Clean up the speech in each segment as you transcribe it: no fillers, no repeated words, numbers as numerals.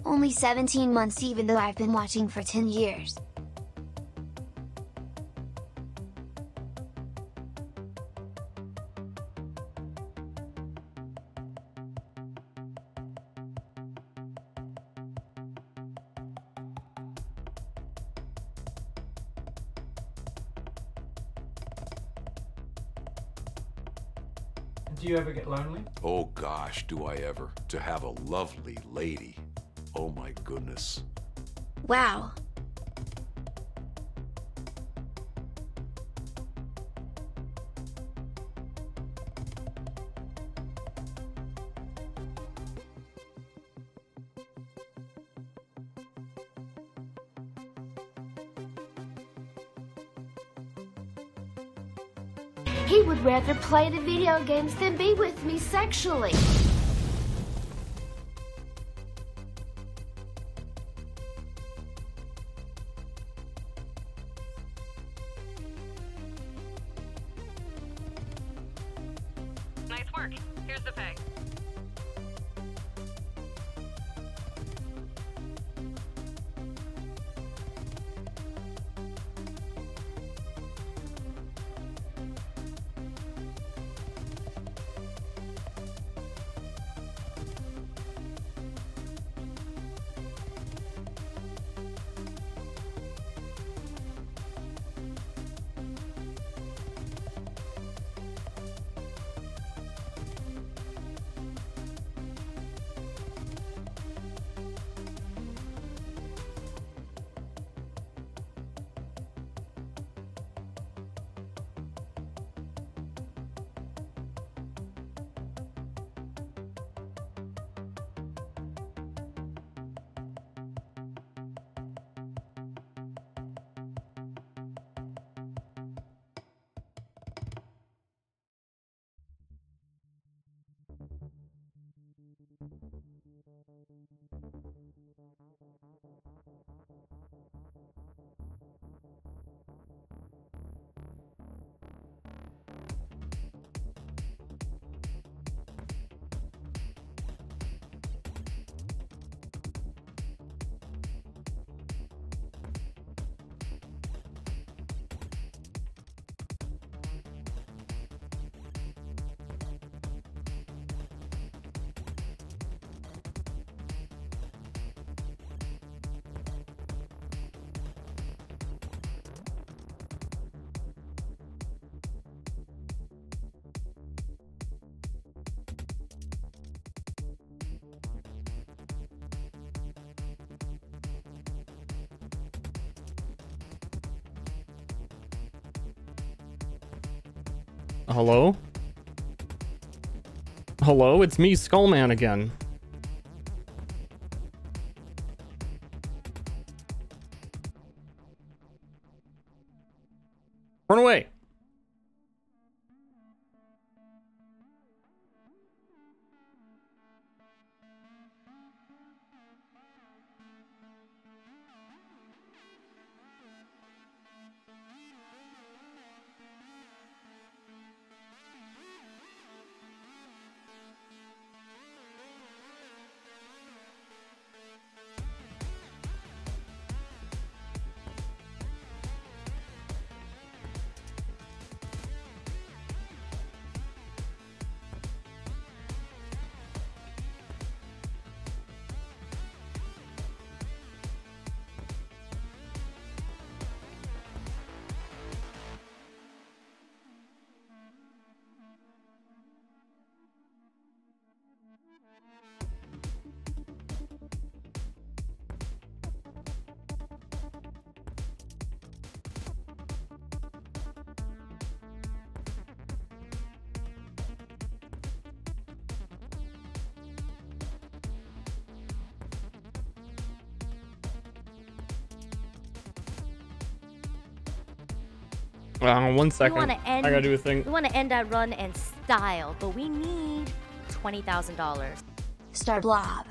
only 17 months even though I've been watching for 10 years. Do you ever get lonely? Oh gosh, do I ever. To have a lovely lady. Oh my goodness. Wow. He would rather play the video games than be with me sexually. Nice work. Here's the pay. Hello? Hello, it's me, Skullman again. Run away! One second. I gotta do a thing. We want to end that run in style, but we need $20,000. Star Blob.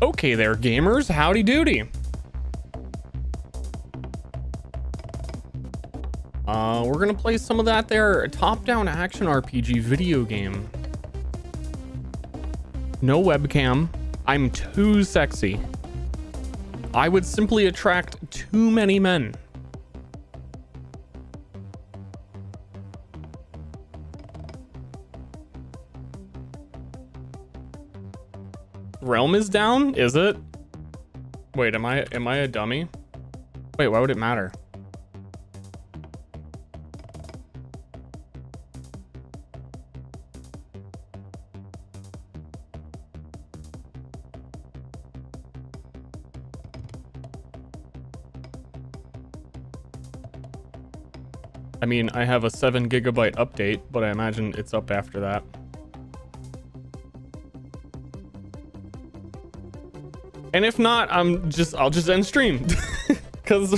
Okay there, gamers. Howdy doody. We're gonna play some of that there top-down action RPG video game. No webcam. I'm too sexy. I would simply attract too many men. Realm is down? Is it? Wait, am I a dummy? Wait, why would it matter? I mean, I have a 7 GB update, but I imagine it's up after that. And if not, I'll just end stream. Cause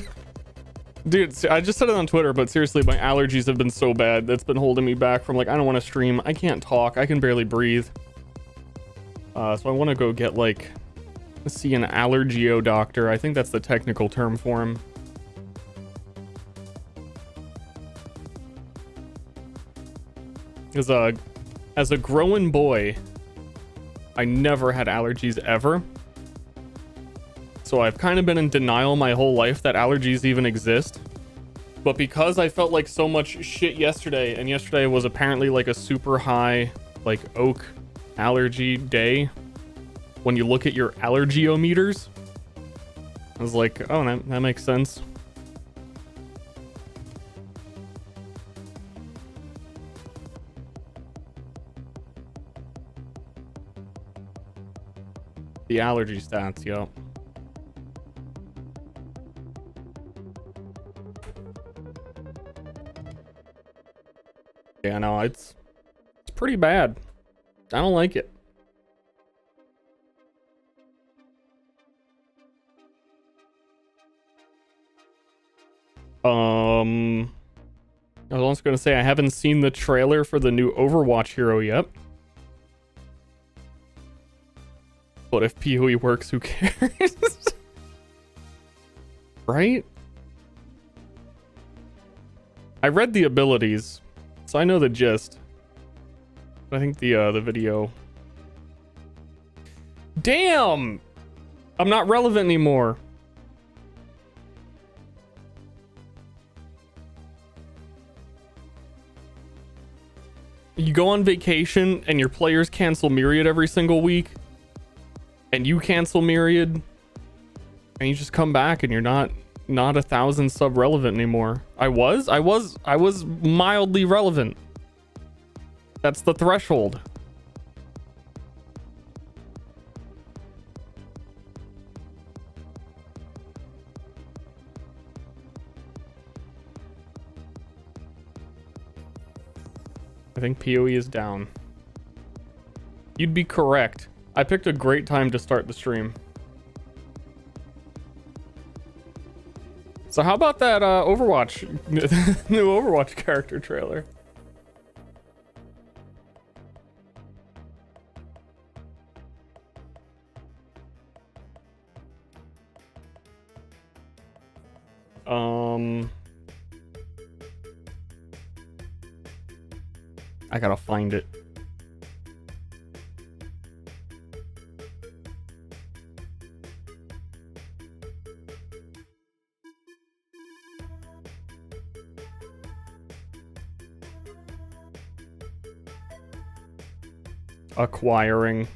dude, I just said it on Twitter, but seriously, my allergies have been so bad that's been holding me back from like, I don't want to stream. I can't talk. I can barely breathe. So I want to go get like, see an allergio doctor. I think that's the technical term for him. As a growing boy, I never had allergies ever. So I've kind of been in denial my whole life that allergies even exist. But because I felt like so much shit yesterday, and yesterday was apparently like a super high, like oak allergy day, when you look at your allergiometers, I was like, oh, that makes sense. The allergy stats, yo. Yeah, no, it's pretty bad. I don't like it. I was also gonna say I haven't seen the trailer for the new Overwatch hero yet. But if PoE works, who cares? Right? I read the abilities, so I know the gist. I think the video. Damn! I'm not relevant anymore. You go on vacation and your players cancel Myriad every single week. And you cancel Myriad. And you just come back and you're not 1,000 sub relevant anymore. I was mildly relevant. That's the threshold. I think PoE is down. You'd be correct. I picked a great time to start the stream. So how about that Overwatch, new Overwatch character trailer? I gotta find it. Acquiring.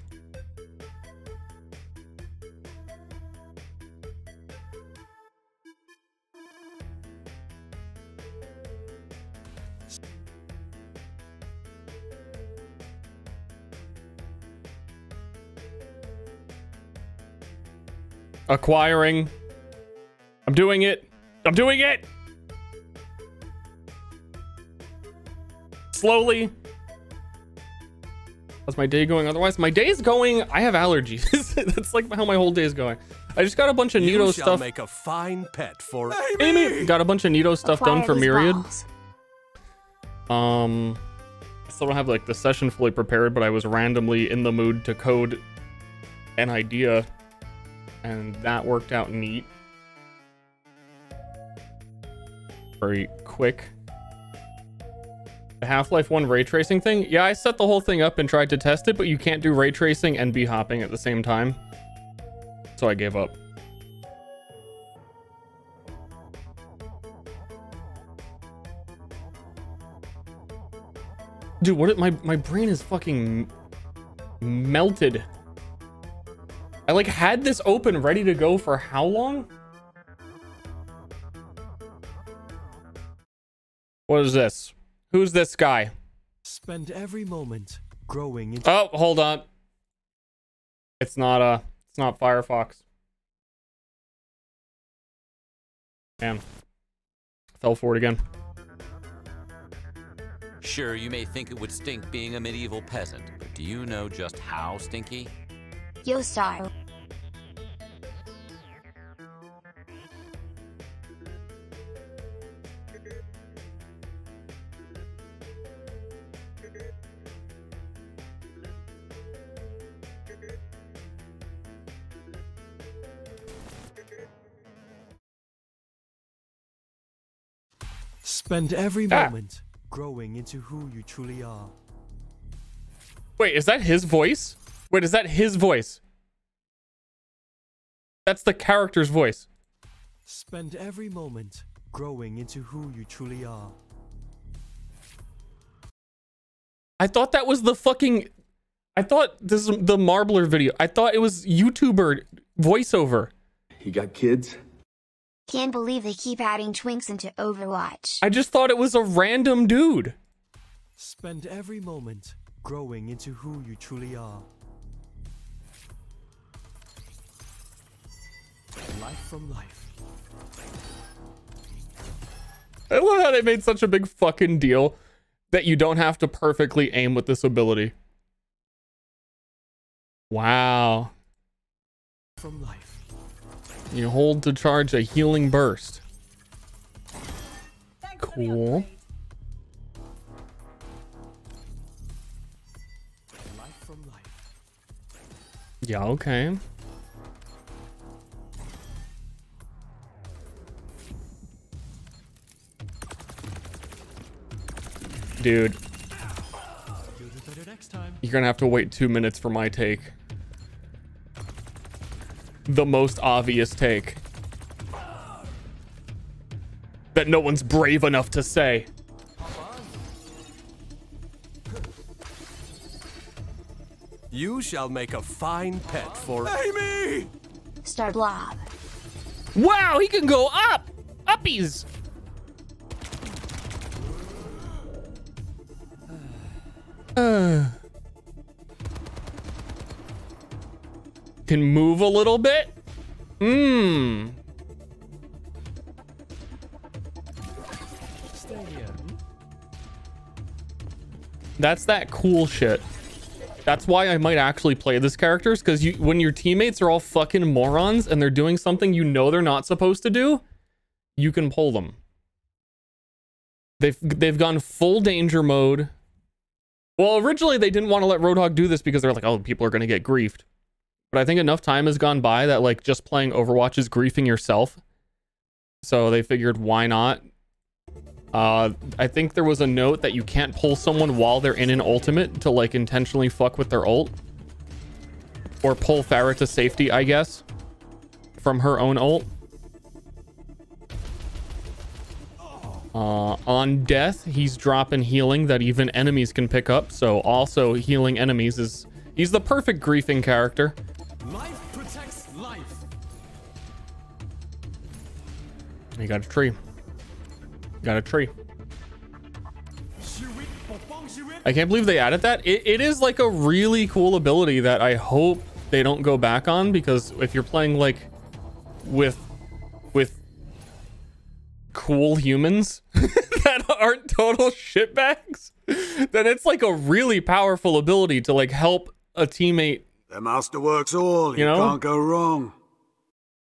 Acquiring. I'm doing it. I'm doing it. Slowly. How's my day going? Otherwise, my day's going. I have allergies. That's like how my whole day is going. I just got a bunch of Nito stuff. Make a fine pet for Amy. Got a bunch of Nito stuff done for Myriad. I still don't have like the session fully prepared, but I was randomly in the mood to code an idea And that worked out neat. Very quick. The Half-Life 1 ray tracing thing? Yeah, I set the whole thing up and tried to test it, but you can't do ray tracing and be hopping at the same time. So I gave up. Dude, what? My brain is fucking melted. I like had this open ready to go for how long? What is this? Who's this guy? Spend every moment growing into. Oh, hold on. It's not Firefox. Damn. Fell for it again. Sure, you may think it would stink being a medieval peasant, but do you know just how stinky? Yo, Ster. Spend every moment growing into who you truly are. Wait, is that his voice? Wait, is that his voice? That's the character's voice. Spend every moment growing into who you truly are. I thought that was the fucking... I thought this is the Marbler video. I thought it was YouTuber voiceover. You got kids? Can't believe they keep adding twinks into Overwatch. I just thought it was a random dude. Spend every moment growing into who you truly are. Life from life. I love how they made such a big fucking deal that you don't have to perfectly aim with this ability. Wow. From life. You hold to charge a healing burst. Cool. Life from life. Yeah, okay. Dude, you're gonna have to wait 2 minutes for my take. The most obvious take that no one's brave enough to say. You shall make a fine pet for Amy! Star Blob. Wow, he can go up! Uppies! Can move a little bit? That's that cool shit. That's why I might actually play this character, because when your teammates are all fucking morons and they're doing something you know they're not supposed to do, you can pull them. They've gone full danger mode. Well, originally they didn't want to let Roadhog do this because they're like, oh, people are going to get griefed. But I think enough time has gone by that like just playing Overwatch is griefing yourself. So they figured, why not? I think there was a note that you can't pull someone while they're in an ultimate to like intentionally fuck with their ult. Or pull Farah to safety, I guess, from her own ult. On death, he's dropping healing that even enemies can pick up. So also healing enemies is... He's the perfect griefing character. Life protects life. You got a tree. Got a tree. I can't believe they added that. It is like a really cool ability that I hope they don't go back on, because if you're playing like with cool humans that aren't total shitbags, then it's like a really powerful ability to like help a teammate. The master works all. You know? Can't go wrong.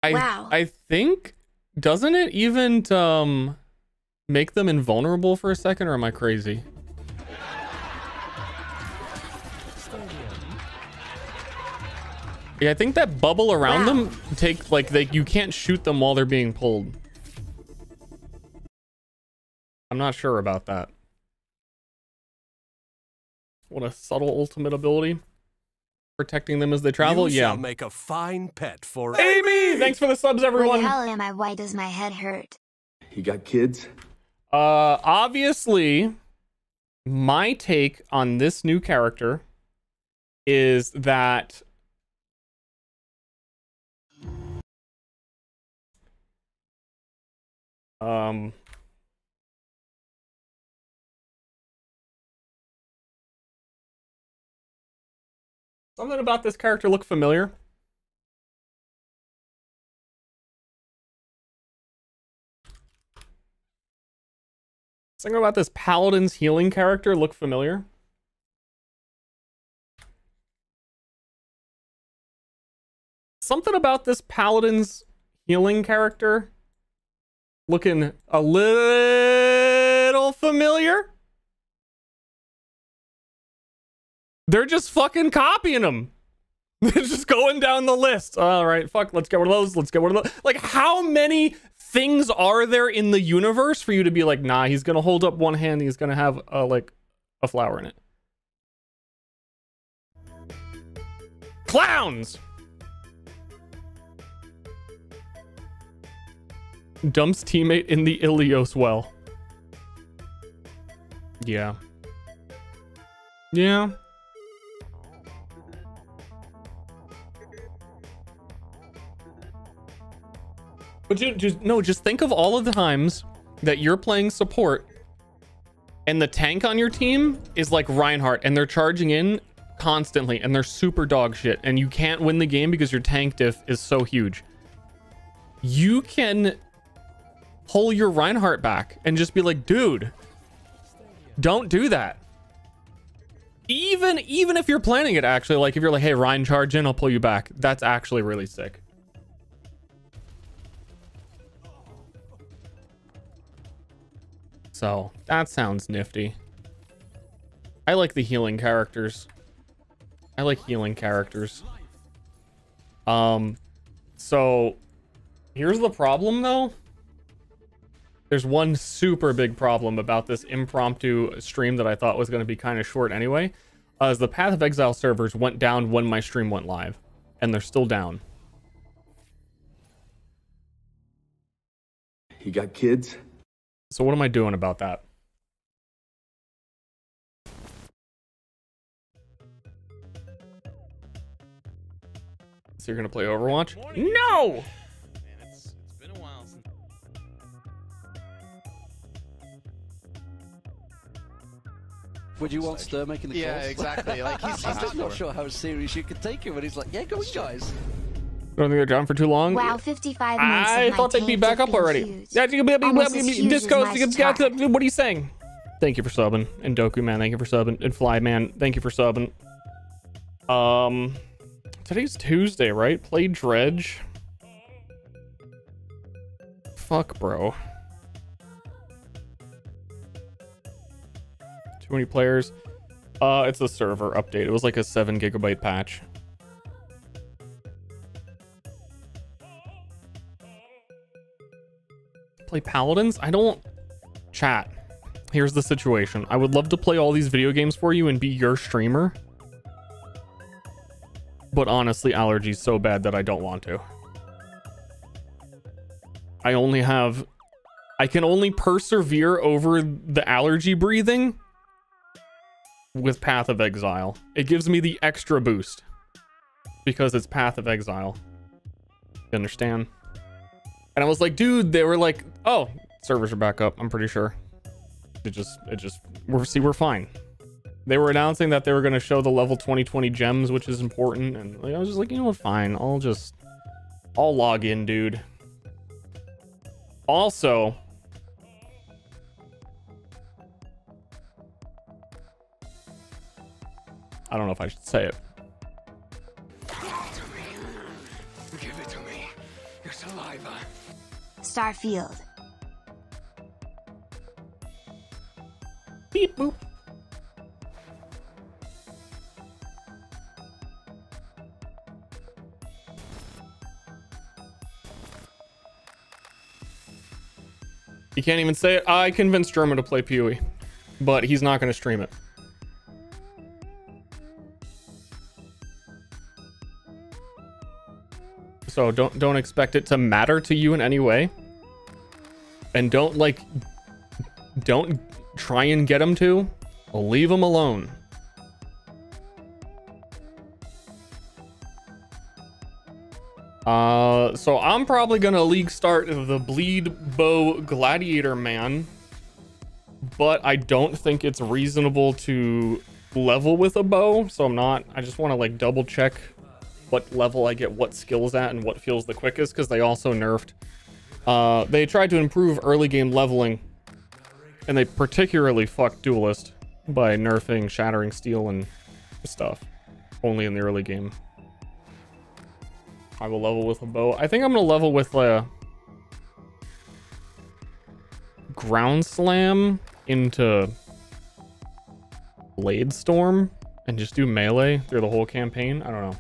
Wow. I think, doesn't it even make them invulnerable for a second, or am I crazy? Yeah, I think that bubble around them take like you can't shoot them while they're being pulled. I'm not sure about that. What a subtle ultimate ability. Protecting them as they travel. You Yeah. shall make a fine pet for Amy! Thanks for the subs, Where everyone. the hell am I? Why does my head hurt? You got kids? Obviously, my take on this new character is that something about this character look familiar. Something about this Paladin's healing character look familiar. Something about this Paladin's healing character looking a little familiar. They're just fucking copying them. They're just going down the list. All right, fuck, let's get rid of those. Let's get rid of those. Like, how many things are there in the universe for you to be like, nah, he's gonna hold up one hand, he's gonna have like a flower in it? Clowns! Dumps teammate in the Ilios well. Yeah. Yeah. But just think of all of the times that you're playing support and the tank on your team is like Reinhardt and they're charging in constantly and they're super dog shit and you can't win the game because your tank diff is so huge. You can pull your Reinhardt back and just be like, dude, don't do that. Even if you're planning it, actually, like if you're like, hey, Rein, charge in, I'll pull you back. That's actually really sick. So that sounds nifty. I like the healing characters. I like healing characters. So here's the problem though. There's one super big problem about this impromptu stream that I thought was going to be kind of short anyway. As the Path of Exile servers went down when my stream went live, and they're still down. You got kids? So what am I doing about that? So you're gonna play Overwatch? No! Man, it's been a while since... Would you want Ster making the calls? Yeah, exactly. Like he's just not sure how serious you could take him, and he's like, "Yeah, go on, guys." Don't think they're down for too long. Wow, 55 minutes. I thought they'd be back up already. Disco, what are you saying? Thank you for subbing. And Doku Man, thank you for subbing. And Fly Man, thank you for subbing. Today's Tuesday, right? Play Dredge. Fuck, bro. Too many players. It's a server update. It was like a 7 GB patch. Play Paladins? I don't... Chat. Here's the situation. I would love to play all these video games for you and be your streamer. But honestly, allergies so bad that I don't want to. I can only persevere over the allergy breathing with Path of Exile. It gives me the extra boost because it's Path of Exile. You understand? And I was like, dude, they were like, oh, servers are back up. I'm pretty sure. We're fine. They were announcing that they were going to show the level 2020 gems, which is important. And like, I was just like, you know what? Fine. I'll log in, dude. Also, I don't know if I should say it. Give it to me. Your saliva. Starfield. Beep boop. He can't even say it. I convinced Germa to play PoE, but he's not going to stream it. So don't expect it to matter to you in any way. And don't try and get him to. Leave him alone. So I'm probably gonna league start the Bleed Bow Gladiator Man, but I don't think it's reasonable to level with a bow, so I'm not. I just want to like double check what level I get what skills at and what feels the quickest, because they also nerfed. They tried to improve early game leveling, and they particularly fucked Duelist by nerfing Shattering Steel and stuff only in the early game. I will level with a bow. I think I'm gonna level with a Ground Slam into Blade Storm and just do melee through the whole campaign. I don't know.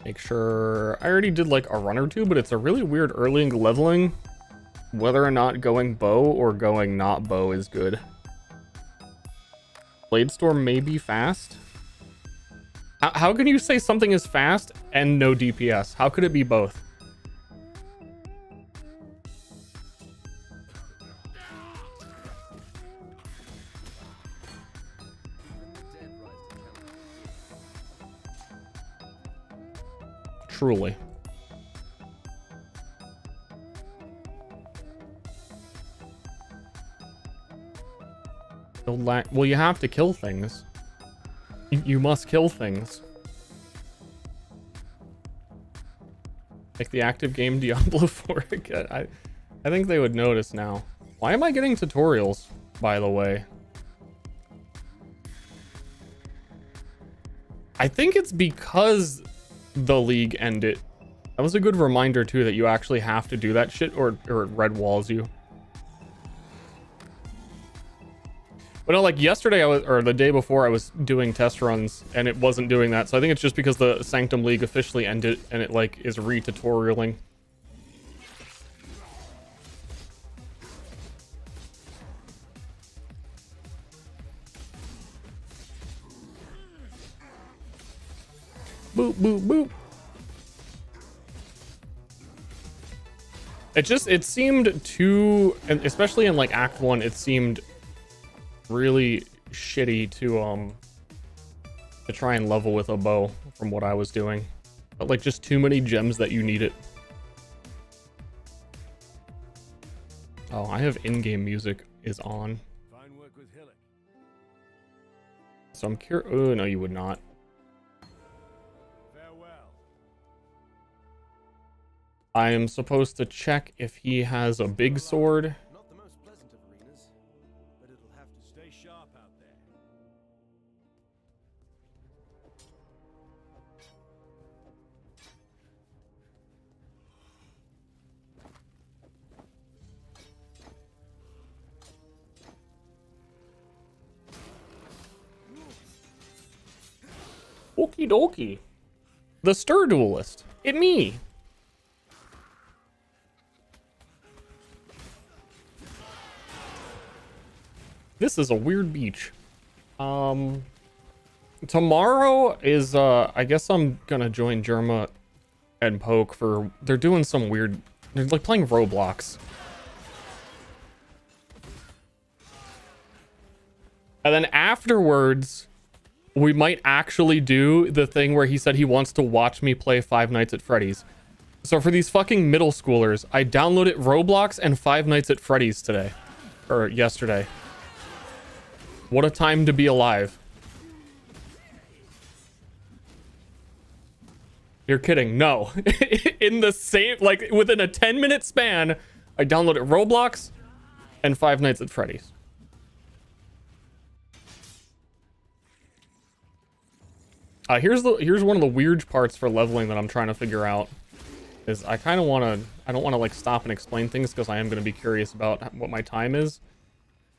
Make sure I already did like a run or two, but it's a really weird early leveling whether or not going bow or going not bow is good. Blade Storm may be fast. How can you say something is fast and no DPS? How could it be both? Truly. Well, you have to kill things. You must kill things. Like the active game Diablo 4 again. I think they would notice now. Why am I getting tutorials, by the way? I think it's because the league ended. That was a good reminder too that you actually have to do that shit or it red walls you. But no, like yesterday or the day before I was doing test runs and it wasn't doing that. So I think it's just because the Sanctum League officially ended and it like is re-tutorialing. Boop, boop, boop. It seemed too, and especially in like Act 1, it seemed really shitty to try and level with a bow from what I was doing. But like just too many gems that you need it. Oh, I have in-game music is on. Fine work with Hillock. So I'm curious. Oh, no, you would not. I am supposed to check if he has a big sword. Not the most pleasant of arenas, but it'll have to stay sharp out there. Okie dokie. The Ster duelist. It me. This is a weird beach. Tomorrow is I guess I'm gonna join Germa and Poke for they're doing some weird, they're like playing Roblox. And then afterwards we might actually do the thing where he said he wants to watch me play Five Nights at Freddy's. So for these fucking middle schoolers, I downloaded Roblox and Five Nights at Freddy's today. Or yesterday. What a time to be alive. You're kidding. No. In the same, like within a 10-minute span, I downloaded Roblox and Five Nights at Freddy's. Here's one of the weird parts for leveling that I'm trying to figure out. is I kind of want to, I don't want to like stop and explain things because I am going to be curious about what my time is.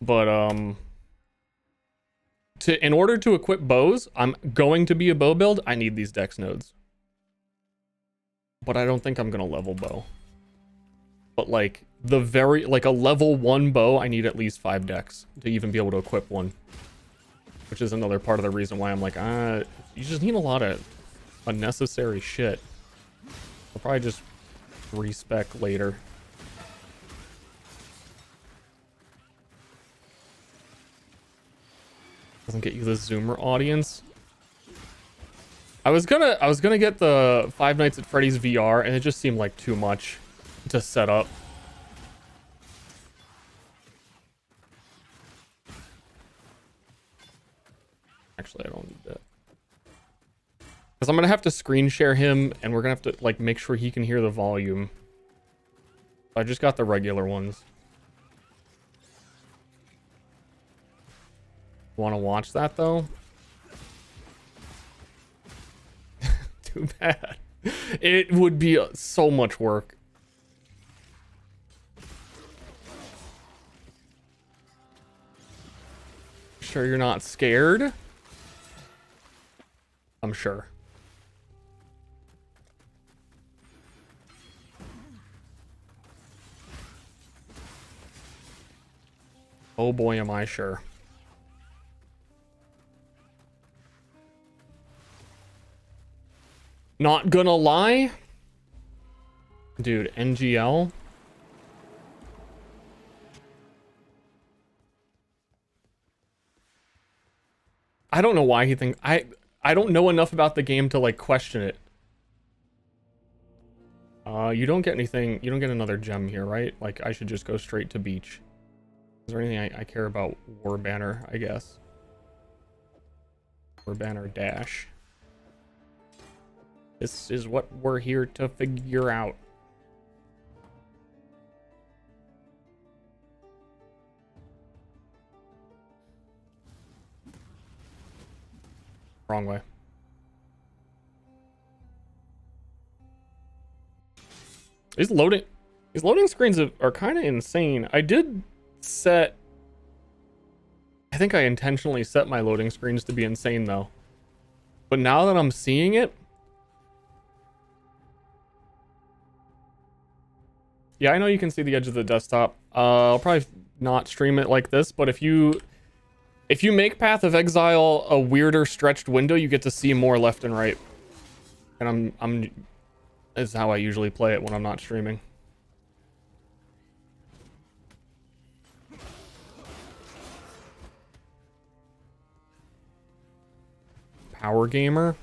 But in order to equip bows, I'm going to be a bow build. I need these dex nodes. But I don't think I'm going to level bow. But like like a level 1 bow, I need at least 5 decks to even be able to equip one. Which is another part of the reason why I'm like, you just need a lot of unnecessary shit. I'll probably just respec later. Doesn't get you the Zoomer audience. I was gonna get the Five Nights at Freddy's VR, and it just seemed like too much to set up. Actually, I don't need that. Because I'm gonna have to screen share him, and we're gonna have to like make sure he can hear the volume. I just got the regular ones. Want to watch that though? Too bad. It would be so much work. Sure you're not scared? I'm sure. Oh boy, am I sure. Not gonna lie. Dude, NGL. I don't know why he thinks I don't know enough about the game to like question it. You don't get anything, you don't get another gem here, right? Like I should just go straight to beach. Is there anything I care about? War banner, I guess. War banner dash. This is what we're here to figure out. Wrong way. These loading screens are kind of insane. I did set, I think I intentionally set my loading screens to be insane though. But now that I'm seeing it, yeah, I know you can see the edge of the desktop. I'll probably not stream it like this, but if you make Path of Exile a weirder stretched window, you get to see more left and right. And this is how I usually play it when I'm not streaming. Power gamer.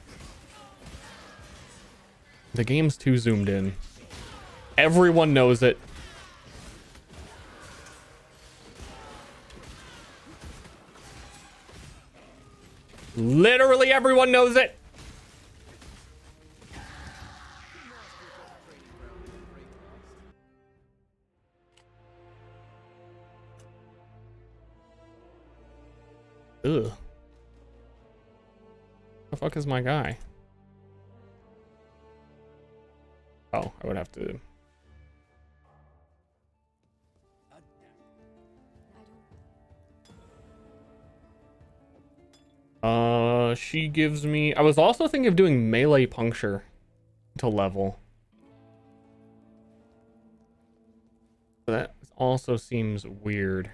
The game's too zoomed in. Everyone knows it. Literally everyone knows it. Ugh. The fuck is my guy? Oh, I would have to. She gives me, I was also thinking of doing melee puncture to level. That also seems weird.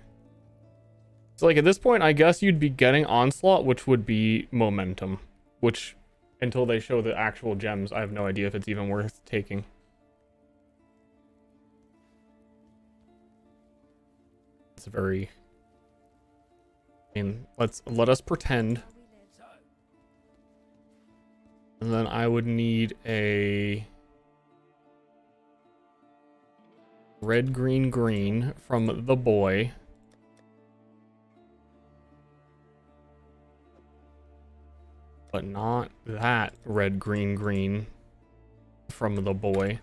So like at this point, I guess you'd be getting onslaught, which would be momentum, which until they show the actual gems, I have no idea if it's even worth taking. It's very, I mean, let us pretend. And then I would need a red, green, green from the boy. But not that red, green, green from the boy.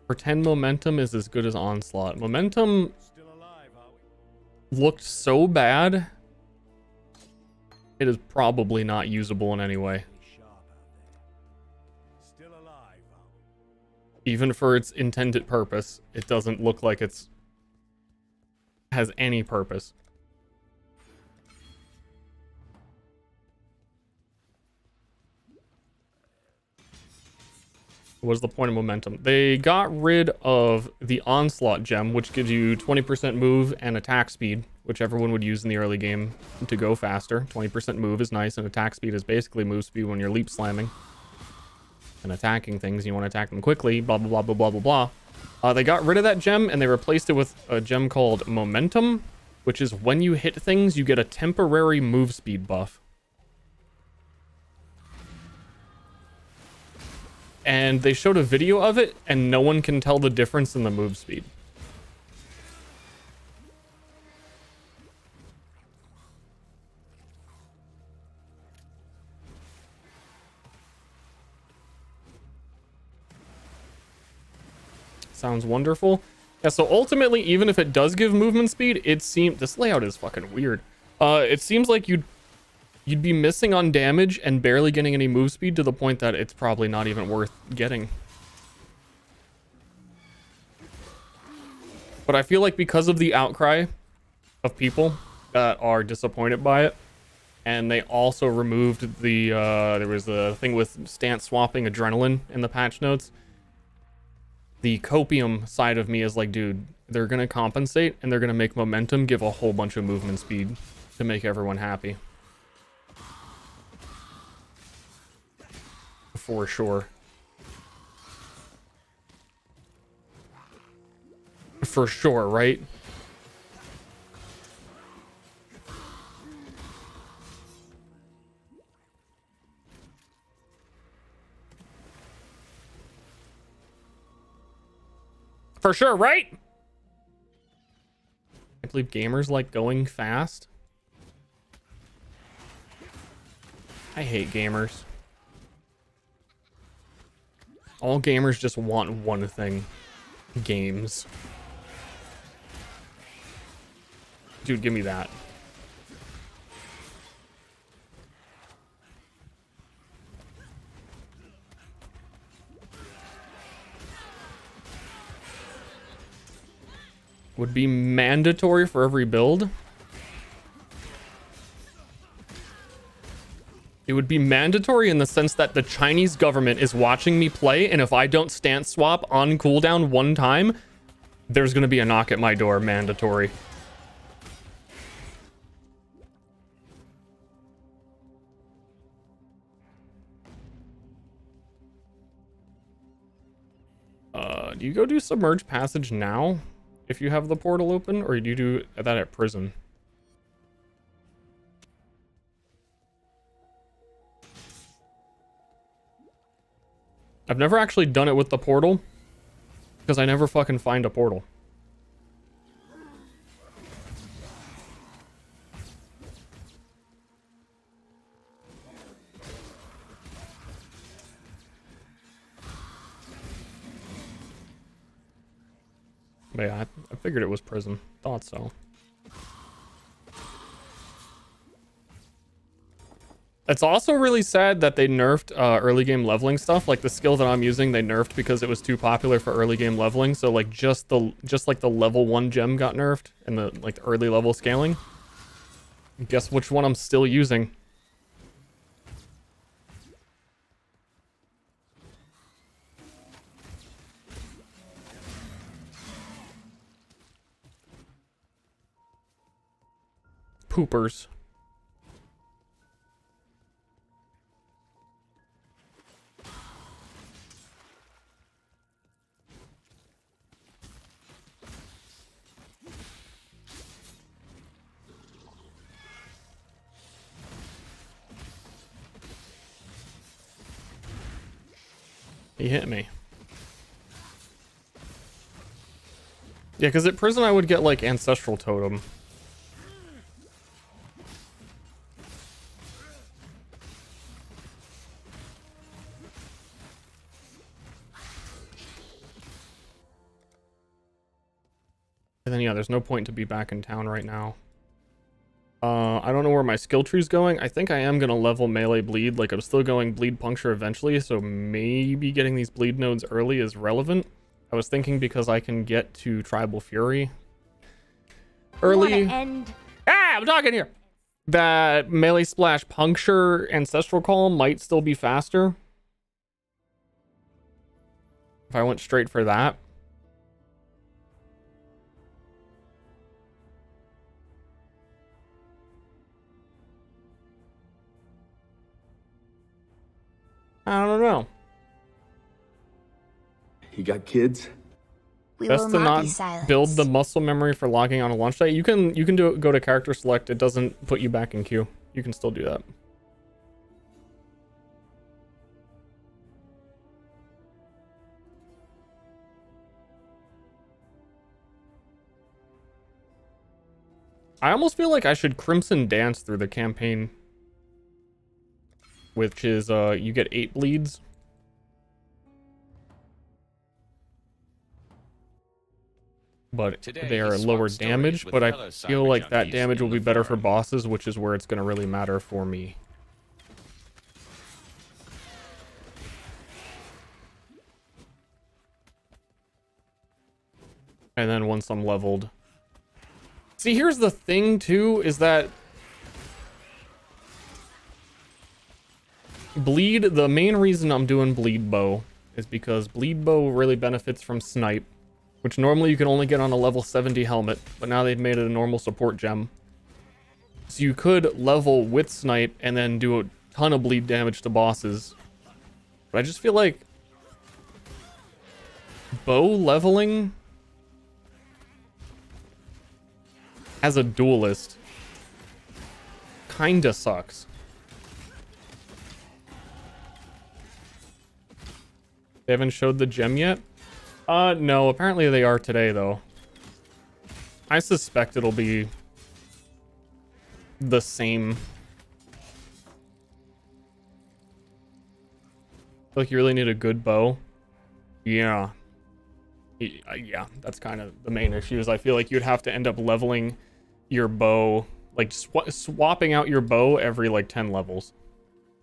Pretend momentum is as good as onslaught. Momentum looked so bad. It is probably not usable in any way. Even for its intended purpose, it doesn't look like it's has any purpose. What was the point of momentum? They got rid of the onslaught gem, which gives you 20% move and attack speed, whichever one would use in the early game to go faster. 20% move is nice, and attack speed is basically move speed when you're leap slamming and attacking things. You want to attack them quickly, blah, blah, blah, blah, blah, blah, blah. They got rid of that gem, and they replaced it with a gem called momentum, which is when you hit things, you get a temporary move speed buff. And they showed a video of it, and no one can tell the difference in the move speed. Sounds wonderful. Yeah, so ultimately, even if it does give movement speed, it seems... This layout is fucking weird. It seems like you'd be missing on damage and barely getting any move speed to the point that it's probably not even worth getting. But I feel like because of the outcry of people that are disappointed by it, and they also removed the, there was a thing with stance swapping adrenaline in the patch notes. The copium side of me is like, dude, they're going to compensate and they're going to make momentum give a whole bunch of movement speed to make everyone happy. For sure. For sure, right? For sure, right? I believe gamers like going fast. I hate gamers. All gamers just want one thing. Games. Dude, give me that. Would be mandatory for every build. It would be mandatory in the sense that the Chinese government is watching me play, and if I don't stance swap on cooldown one time, there's going to be a knock at my door. Mandatory. Do you go do Submerged Passage now if you have the portal open, or do you do that at prison? I've never actually done it with the portal because I never fucking find a portal. But yeah, I figured it was prison. Thought so. It's also really sad that they nerfed early game leveling stuff. Like the skill that I'm using, they nerfed because it was too popular for early game leveling. So like just like the level 1 gem got nerfed and the like the early level scaling. Guess which one I'm still using? Poopers. He hit me. Yeah, because at prison I would get like Ancestral Totem. And then yeah, there's no point to be back in town right now. I don't know where my skill tree's going. I think I am going to level melee bleed. Like, I'm still going bleed puncture eventually, so maybe getting these bleed nodes early is relevant. I was thinking because I can get to Tribal Fury early. I'm talking here. That melee splash puncture ancestral call might still be faster if I went straight for that. I don't know. You got kids? We Best will to not not be silenced. build the muscle memory for logging on a launch day. You can do it, go to character select. It doesn't put you back in queue. You can still do that. I almost feel like I should Crimson Dance through the campaign, which is you get 8 bleeds. But they are lower damage, but I feel like that damage will be better for bosses, which is where it's going to really matter for me. And then once I'm leveled. See, here's the thing too, is that bleed, the main reason I'm doing bleed bow is because bleed bow really benefits from snipe, which normally you can only get on a level 70 helmet, but now they've made it a normal support gem. So you could level with snipe and then do a ton of bleed damage to bosses. But I just feel like bow leveling as a duelist kinda sucks. They haven't showed the gem yet? No, apparently they are today, though. I suspect it'll be the same. I feel like you really need a good bow. Yeah. Yeah, that's kind of the main issue, is I feel like you'd have to end up leveling your bow, like swapping out your bow every like 10 levels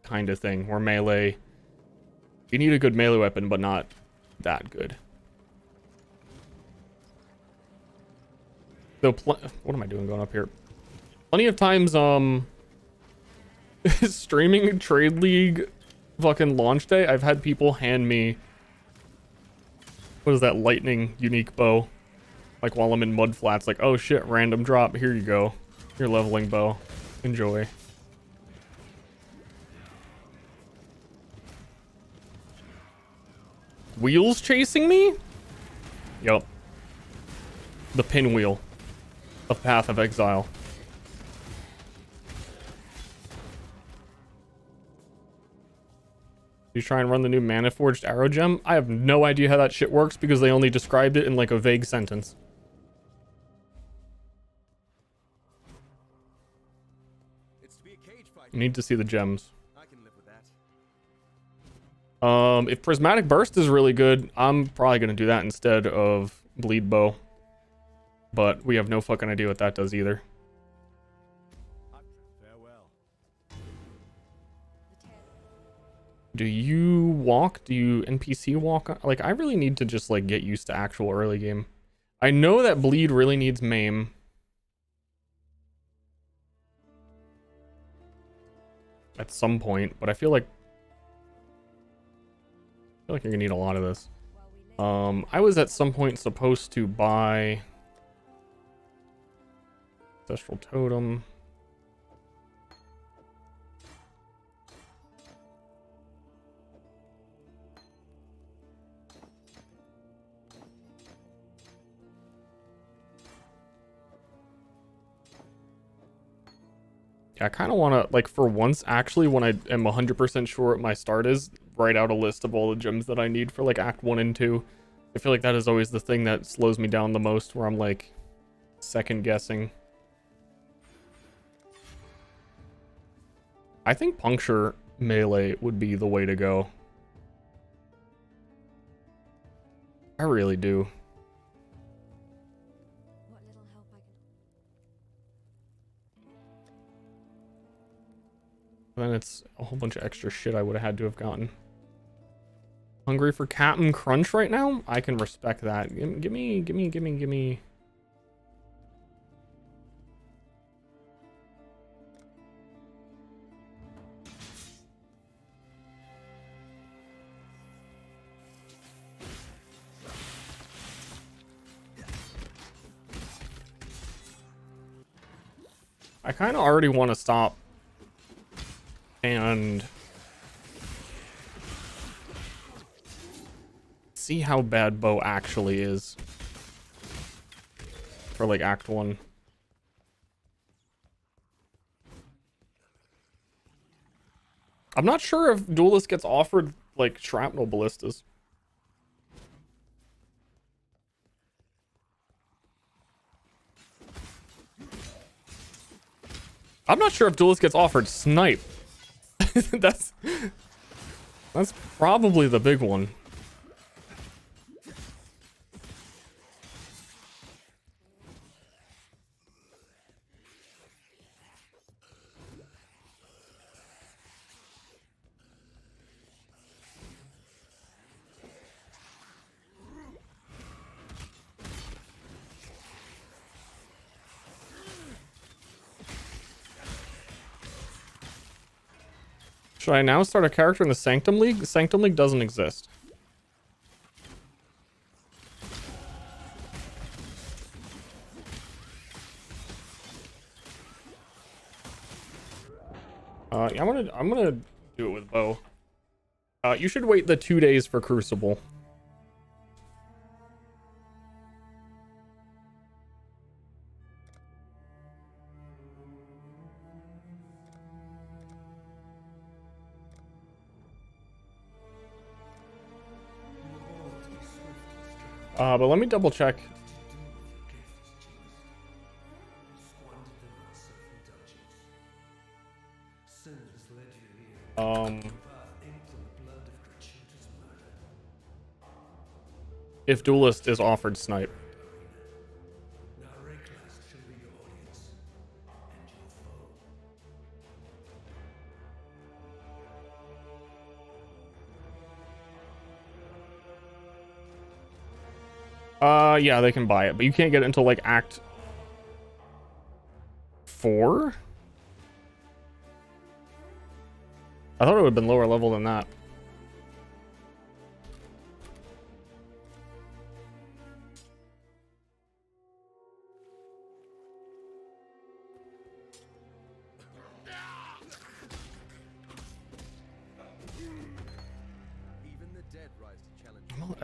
kind of thing, where melee, you need a good melee weapon, but not that good. So what am I doing going up here? Plenty of times, streaming Trade League fucking launch day, I've had people hand me, what is that, lightning unique bow? Like while I'm in mud flats, like, oh shit, random drop, here you go. Your leveling bow. Enjoy. Wheels chasing me? Yup. The pinwheel of Path of Exile. You try and run the new Mana Forged Arrow Gem? I have no idea how that shit works because they only described it in like a vague sentence. You need to see the gems. If Prismatic Burst is really good, I'm probably gonna do that instead of Bleed Bow. But we have no fucking idea what that does either. Do you walk? Do you NPC walk? Like, I really need to just like get used to actual early game. I know that Bleed really needs Maim. At some point, but I feel like you're gonna need a lot of this. I was at some point supposed to buy Ancestral Totem. I kind of want to, like, for once, actually, when I am 100% sure what my start is, write out a list of all the gems that I need for, like, Act 1 and 2. I feel like that is always the thing that slows me down the most, where I'm, like, second guessing. I think Puncture Melee would be the way to go. I really do. then it's a whole bunch of extra shit I would have had to have gotten. Hungry for Captain Crunch right now? I can respect that. Give me. I kind of already want to stop and see how bad Bo actually is for like Act 1. I'm not sure if Duelist gets offered like shrapnel ballistas. I'm not sure if Duelist gets offered snipe. That's probably the big one. Should I now start a character in the Sanctum League? The Sanctum League doesn't exist. Yeah, I'm gonna do it with Bo. You should wait the 2 days for Crucible. But let me double check. If Duelist is offered snipe. Yeah, they can buy it, but you can't get it until like Act 4? I thought it would have been lower level than that.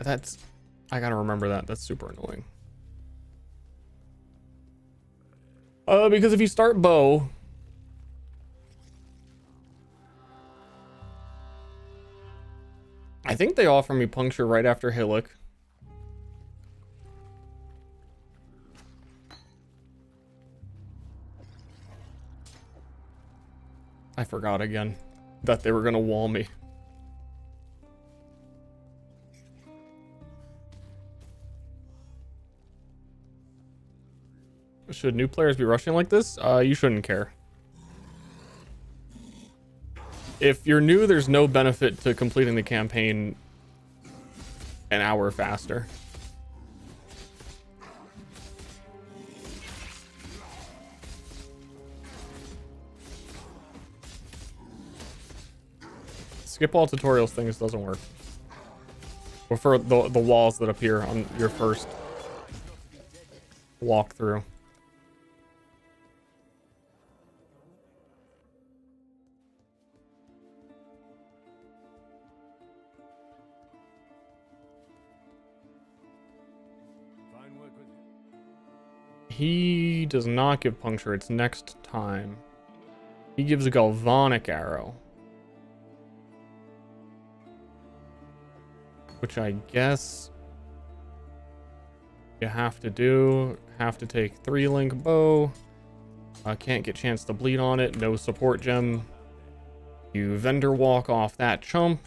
That's... I gotta remember that. That's super annoying. Because if you start Bo... I think they offer me Puncture right after Hillock. I forgot again that they were gonna wall me. Should new players be rushing like this? You shouldn't care. If you're new, there's no benefit to completing the campaign an hour faster. Skip all tutorials things doesn't work. Or for the walls that appear on your first walkthrough. He does not give Puncture. It's next time. He gives a Galvanic Arrow. Which I guess you have to do. Have to take 3-link bow. Can't get chance to bleed on it. No support gem. You vendor walk off that chump.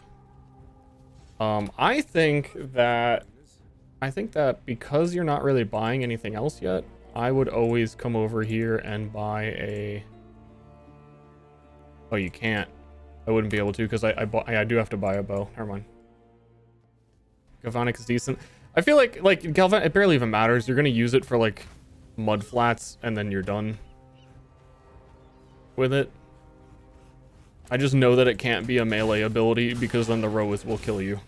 I think that because you're not really buying anything else yet, I would always come over here and buy a... Oh, you can't. I wouldn't be able to because I do have to buy a bow. Never mind. Galvanic is decent. I feel like Galvanic, it barely even matters. You're gonna use it for like mud flats and then you're done with it. I just know that it can't be a melee ability because then the Roas will kill you.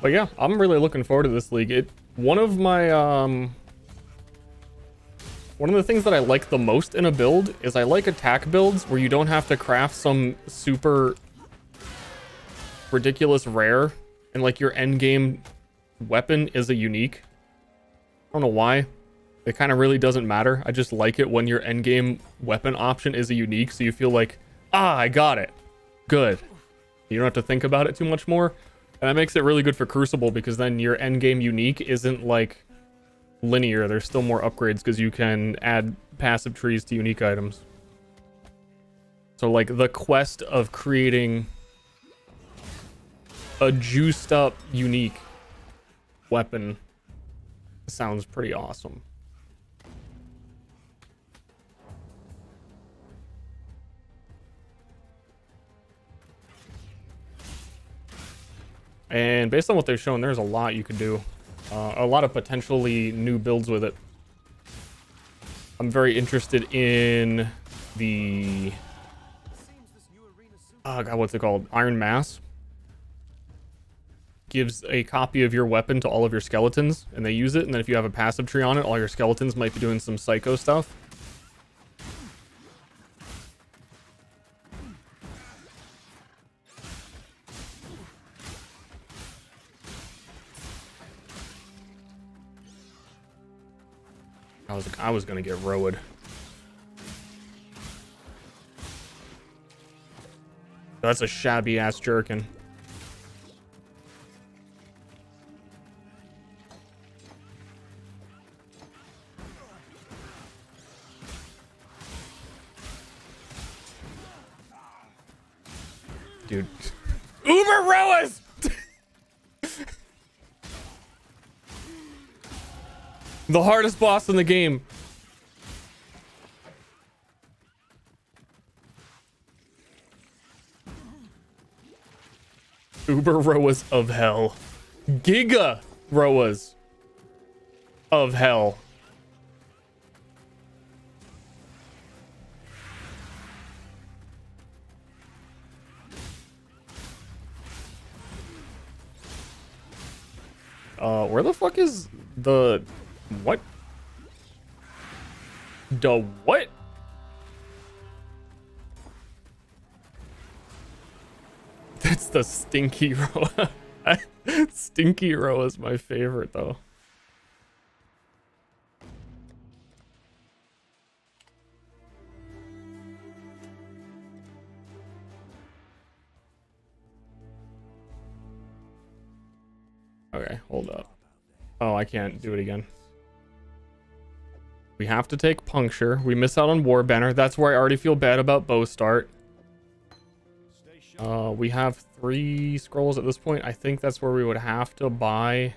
But yeah, I'm really looking forward to this league. One of the things that I like the most in a build is I like attack builds where you don't have to craft some super ridiculous rare and like your end game weapon is a unique. I don't know why. It kind of really doesn't matter. I just like it when your end game weapon option is a unique, so you feel like, ah, I got it. Good. You don't have to think about it too much more. And that makes it really good for Crucible because then your end game unique isn't like linear. There's still more upgrades because you can add passive trees to unique items. So like the quest of creating a juiced up unique weapon sounds pretty awesome. And based on what they've shown, there's a lot you could do. A lot of potentially new builds with it. I'm very interested in the... Oh god, what's it called? Iron Mass. Gives a copy of your weapon to all of your skeletons, and they use it, and then if you have a passive tree on it, all your skeletons might be doing some psycho stuff. I was gonna get Road. That's a shabby ass jerkin. Dude. Uber Roas! The hardest boss in the game. Uber Roas of hell. Giga Roas of hell. Where the fuck is the... What? The what? That's the Stinky Roa. Stinky Roa is my favorite, though. Okay, hold up. Oh, I can't do it again. We have to take Puncture. We miss out on War Banner. That's where I already feel bad about Bow Start. We have 3 scrolls at this point. I think that's where we would have to buy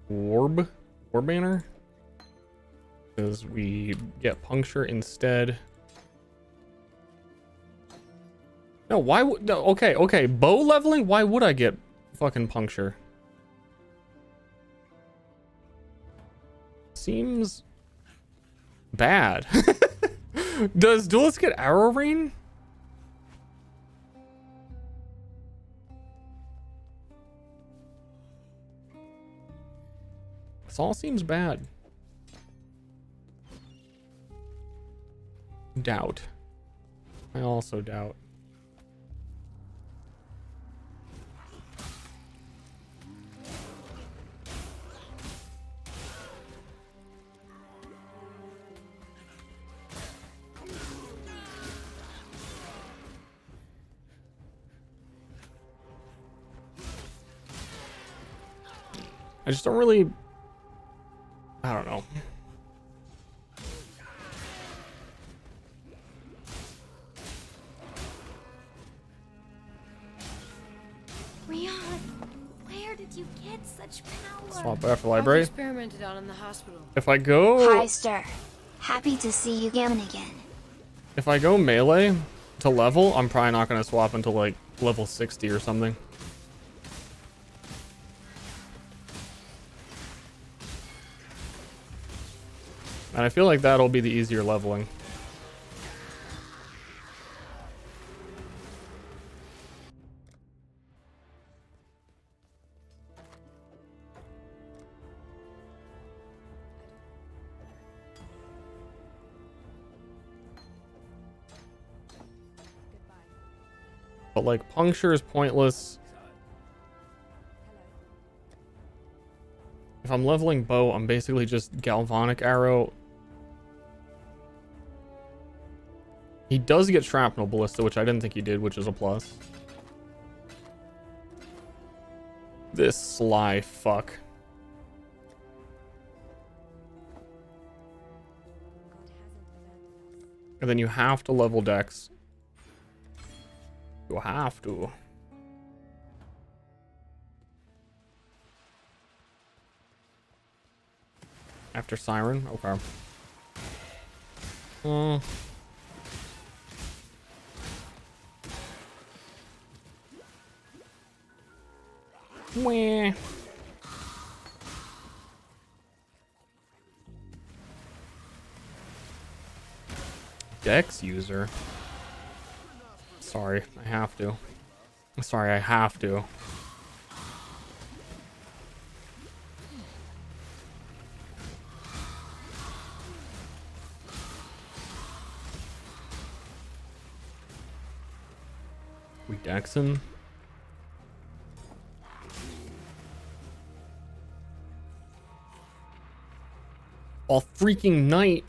War Banner. Because we get Puncture instead. No, why would... No, okay. Bow leveling? Why would I get fucking Puncture? Seems bad. Does Duelist get Arrow Rain? This all seems bad. Doubt. I also doubt. I just don't really... I don't know. such power. Swap back for library. Experimented on in the hospital. If I go... Hi, Ster. Happy to see you again. If I go melee to level, I'm probably not going to swap until like level 60 or something. And I feel like that'll be the easier leveling. But like puncture is pointless. If I'm leveling bow, I'm basically just galvanic arrow. He does get shrapnel ballista, which I didn't think he did, which is a plus. This sly fuck. And then you have to level dex. You have to. After Siren? Okay. Wah. Dex user. Sorry, I have to. Sorry, I have to. We dex him. All freaking night.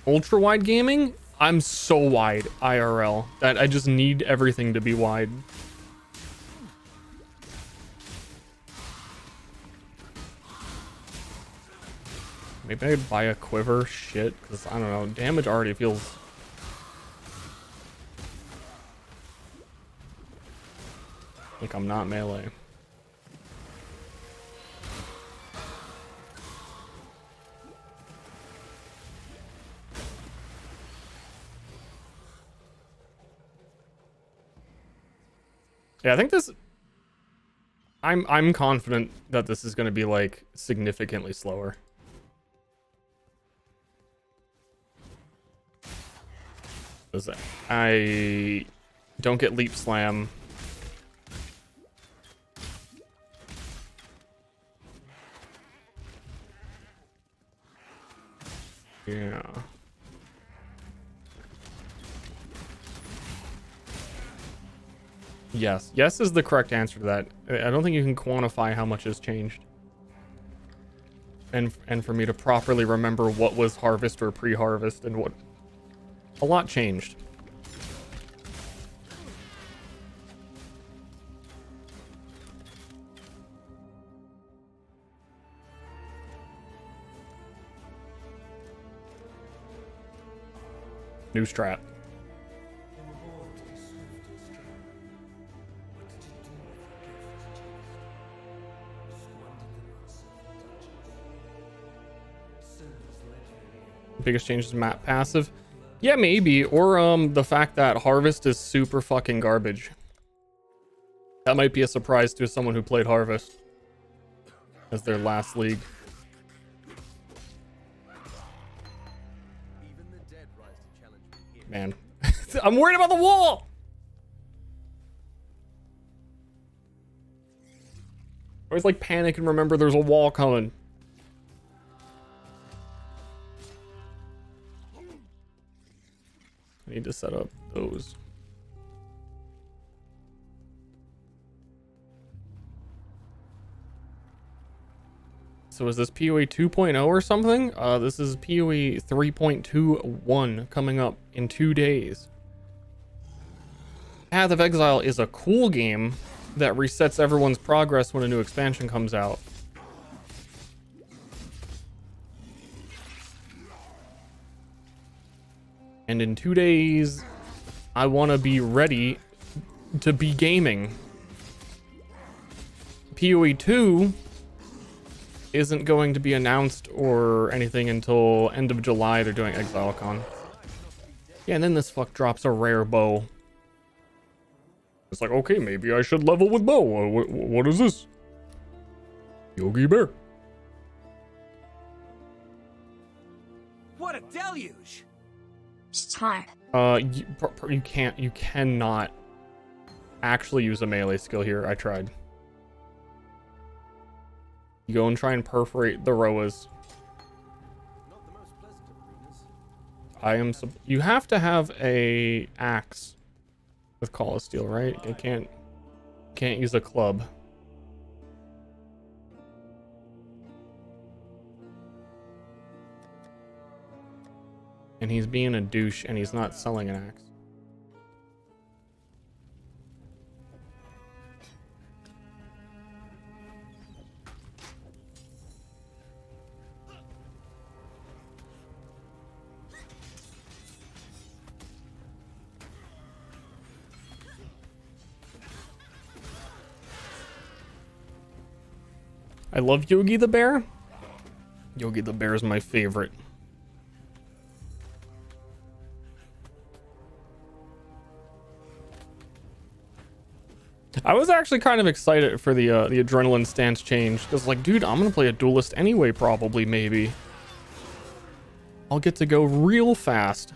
Ultra wide gaming? I'm so wide IRL that I just need everything to be wide. Maybe I'd buy a quiver. Shit, because I don't know. Damage already feels... like I'm not melee. Yeah, I think this... I'm confident that this is going to be, like, significantly slower. I don't get leap slam. Yeah. Yes. Yes is the correct answer to that. I don't think you can quantify how much has changed. And for me to properly remember what was harvest or pre-harvest and what... A lot changed. New strat. Biggest change is map passive. Yeah, maybe. Or the fact that Harvest is super fucking garbage. That might be a surprise to someone who played Harvest as their last league. Man, I'm worried about the wall. I always like panic and remember there's a wall coming. I need to set up those. So is this PoE 2.0 or something? This is PoE 3.21 coming up in 2 days. Path of Exile is a cool game that resets everyone's progress when a new expansion comes out. And in 2 days, I want to be ready to be gaming. PoE 2 isn't going to be announced or anything until end of July. They're doing ExileCon. Yeah, and then this fuck drops a rare bow. It's like, okay, maybe I should level with bow. What is this? Yogi Bear. What a deluge! Start. You cannot actually use a melee skill here. I tried. You go and try and perforate the Roas. You have to have a axe with Call of Steel, right? You can't use a club. And he's being a douche and he's not selling an axe. I love Yogi the Bear. Yogi the Bear is my favorite. I was actually kind of excited for the adrenaline stance change. Because, like, dude, I'm gonna play a duelist anyway, probably, maybe. I'll get to go real fast.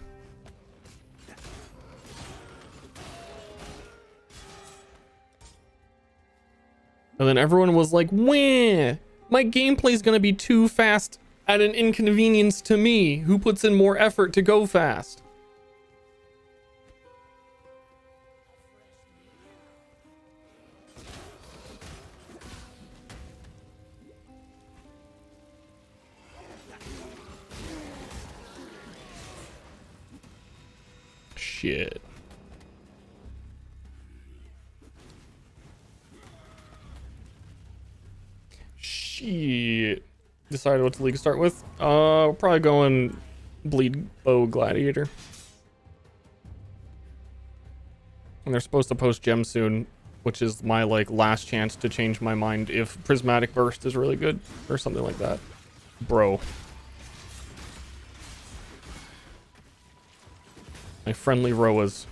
And then everyone was like, wah, my gameplay's gonna be too fast at an inconvenience to me, who puts in more effort to go fast. Shit. Shit. Decided what league to start with. We're probably going Bleed Bow Gladiator. And they're supposed to post Gem soon, which is my like last chance to change my mind if Prismatic Burst is really good or something like that. Bro. My friendly Roas.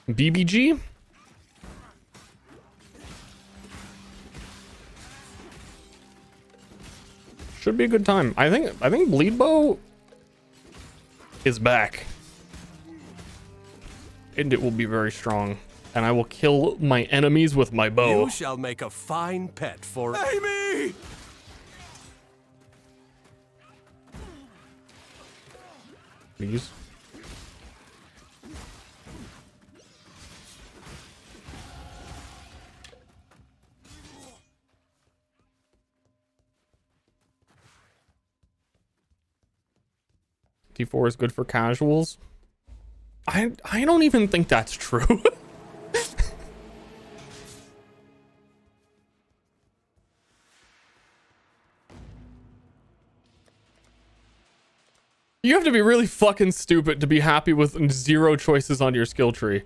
BBG? Should be a good time. I think Bleed Bow is back. And it will be very strong. And I will kill my enemies with my bow. You shall make a fine pet for Amy! Please. T4 is good for casuals. I don't even think that's true. You have to be really fucking stupid to be happy with 0 choices on your skill tree.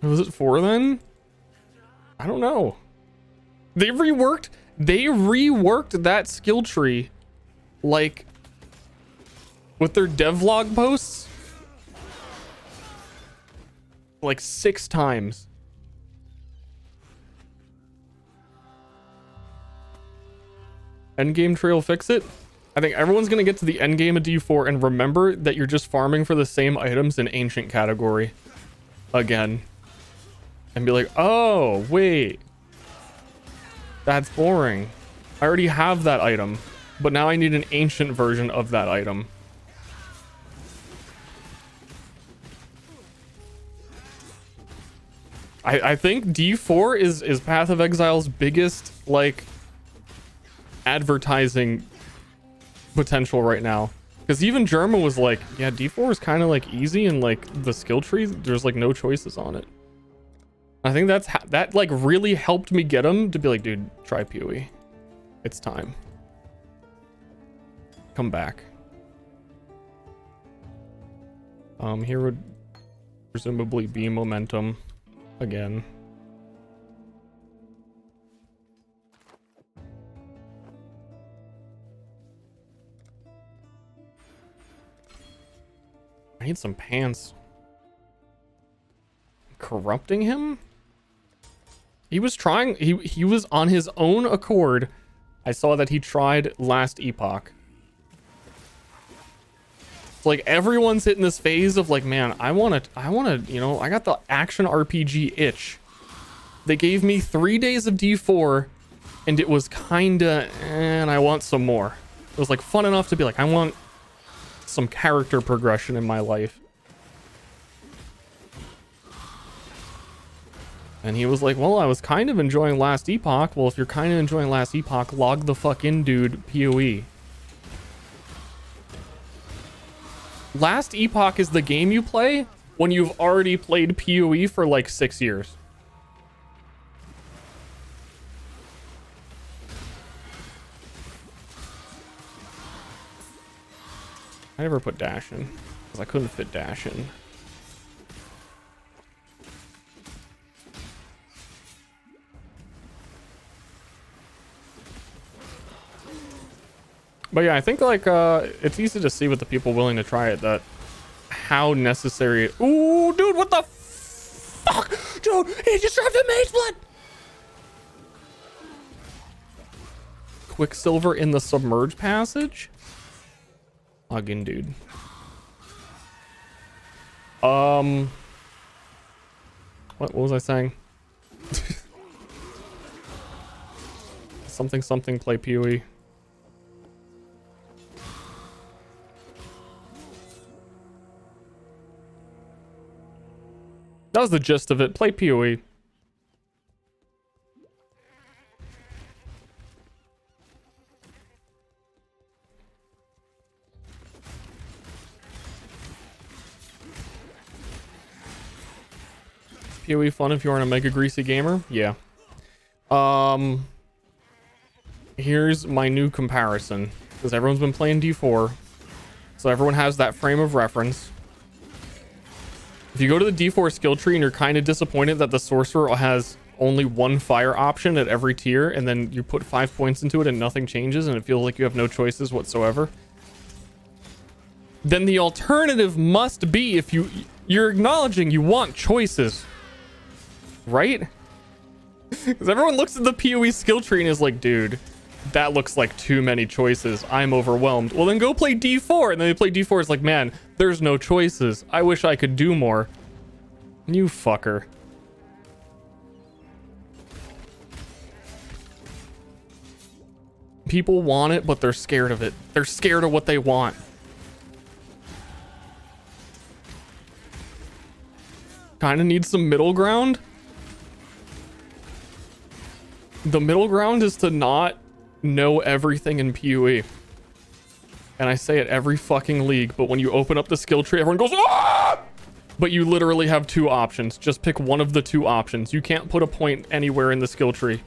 Was it 4 then? I don't know. They reworked that skill tree like with their devlog posts like 6 times. Endgame trail fix it? I think everyone's gonna get to the endgame of D4 and remember that you're just farming for the same items in ancient category again. And be like, oh, wait. That's boring. I already have that item, but now I need an ancient version of that item. I think D4 is Path of Exile's biggest, like, advertising potential right now, because even German was like, yeah, D4 is kind of like easy, and like the skill tree, there's like no choices on it. I think that like really helped me get him to be like, dude, try PoE. It's time. Come back. Here would presumably be momentum again. I need some pants. Corrupting him? He was trying, he was on his own accord. I saw that he tried last epoch. It's like everyone's hitting this phase of like, man, I want to, you know, I got the action RPG itch. They gave me 3 days of D4 and it was kinda, and I want some more. It was like fun enough to be like, I want some character progression in my life. And he was like, well, I was kind of enjoying last epoch. Well, if you're kind of enjoying last epoch, log the fuck in, dude. PoE. Last epoch is the game you play when you've already played PoE for like 6 years. I never put dash in because I couldn't fit dash in. But yeah, I think like it's easy to see with the people willing to try it that how necessary. Ooh, dude, what the fuck? Dude, he just dropped a Mage Blood. Quicksilver in the Submerge passage? Again, dude. What was I saying? something play PoE. That was the gist of it. Play PoE. PoE fun if you aren't a mega greasy gamer? Yeah. Here's my new comparison. Because everyone's been playing D4. So everyone has that frame of reference. If you go to the D4 skill tree and you're kind of disappointed that the sorcerer has only one fire option at every tier, and then you put 5 points into it and nothing changes and it feels like you have no choices whatsoever, then the alternative must be, if you're acknowledging you want choices, right? Because everyone looks at the PoE skill tree and is like, dude, that looks like too many choices. I'm overwhelmed. Well, then go play D4. And then they play D4. It's like, man, there's no choices. I wish I could do more. You fucker. People want it, but they're scared of it. They're scared of what they want. Kind of need some middle ground. The middle ground is to not know everything in PoE. And I say it every fucking league, but when you open up the skill tree, everyone goes, ah! But you literally have 2 options. Just pick one of the 2 options. You can't put a point anywhere in the skill tree.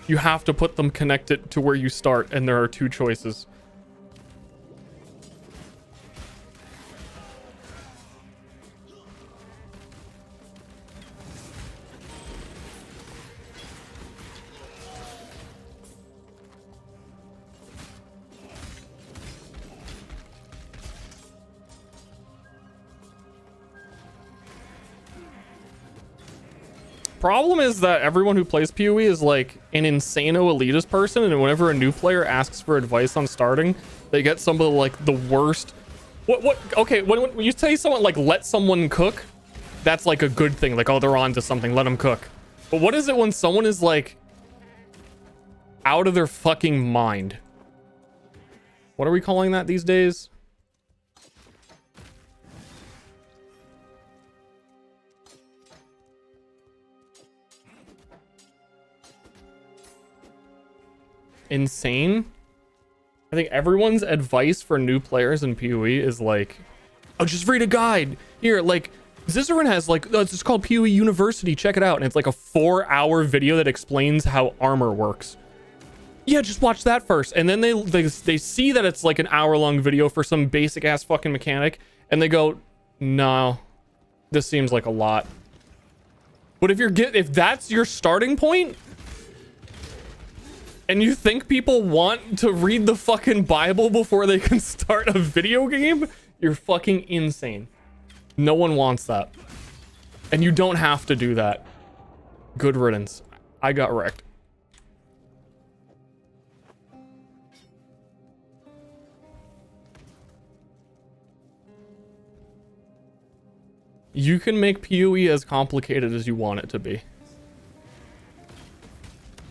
You have to put them connected to where you start, and there are 2 choices. Problem is that everyone who plays PoE is like an insano elitist person, and whenever a new player asks for advice on starting, they get some of like the worst. Okay, when you say someone like let someone cook, that's like a good thing. Like, oh, they're on to something, let them cook. But what is it when someone is like out of their fucking mind? What are we calling that these days? Insane? I think everyone's advice for new players in PoE is like, oh, just read a guide. Here, like, Zizarin has like, it's called PoE University, check it out. And it's like a 4-hour video that explains how armor works. Yeah, just watch that first. And then they see that it's like an hour-long video for some basic-ass fucking mechanic. And they go, no, this seems like a lot. But if that's your starting point, and you think people want to read the fucking Bible before they can start a video game, you're fucking insane. No one wants that. And you don't have to do that. Good riddance. I got wrecked. You can make PoE as complicated as you want it to be.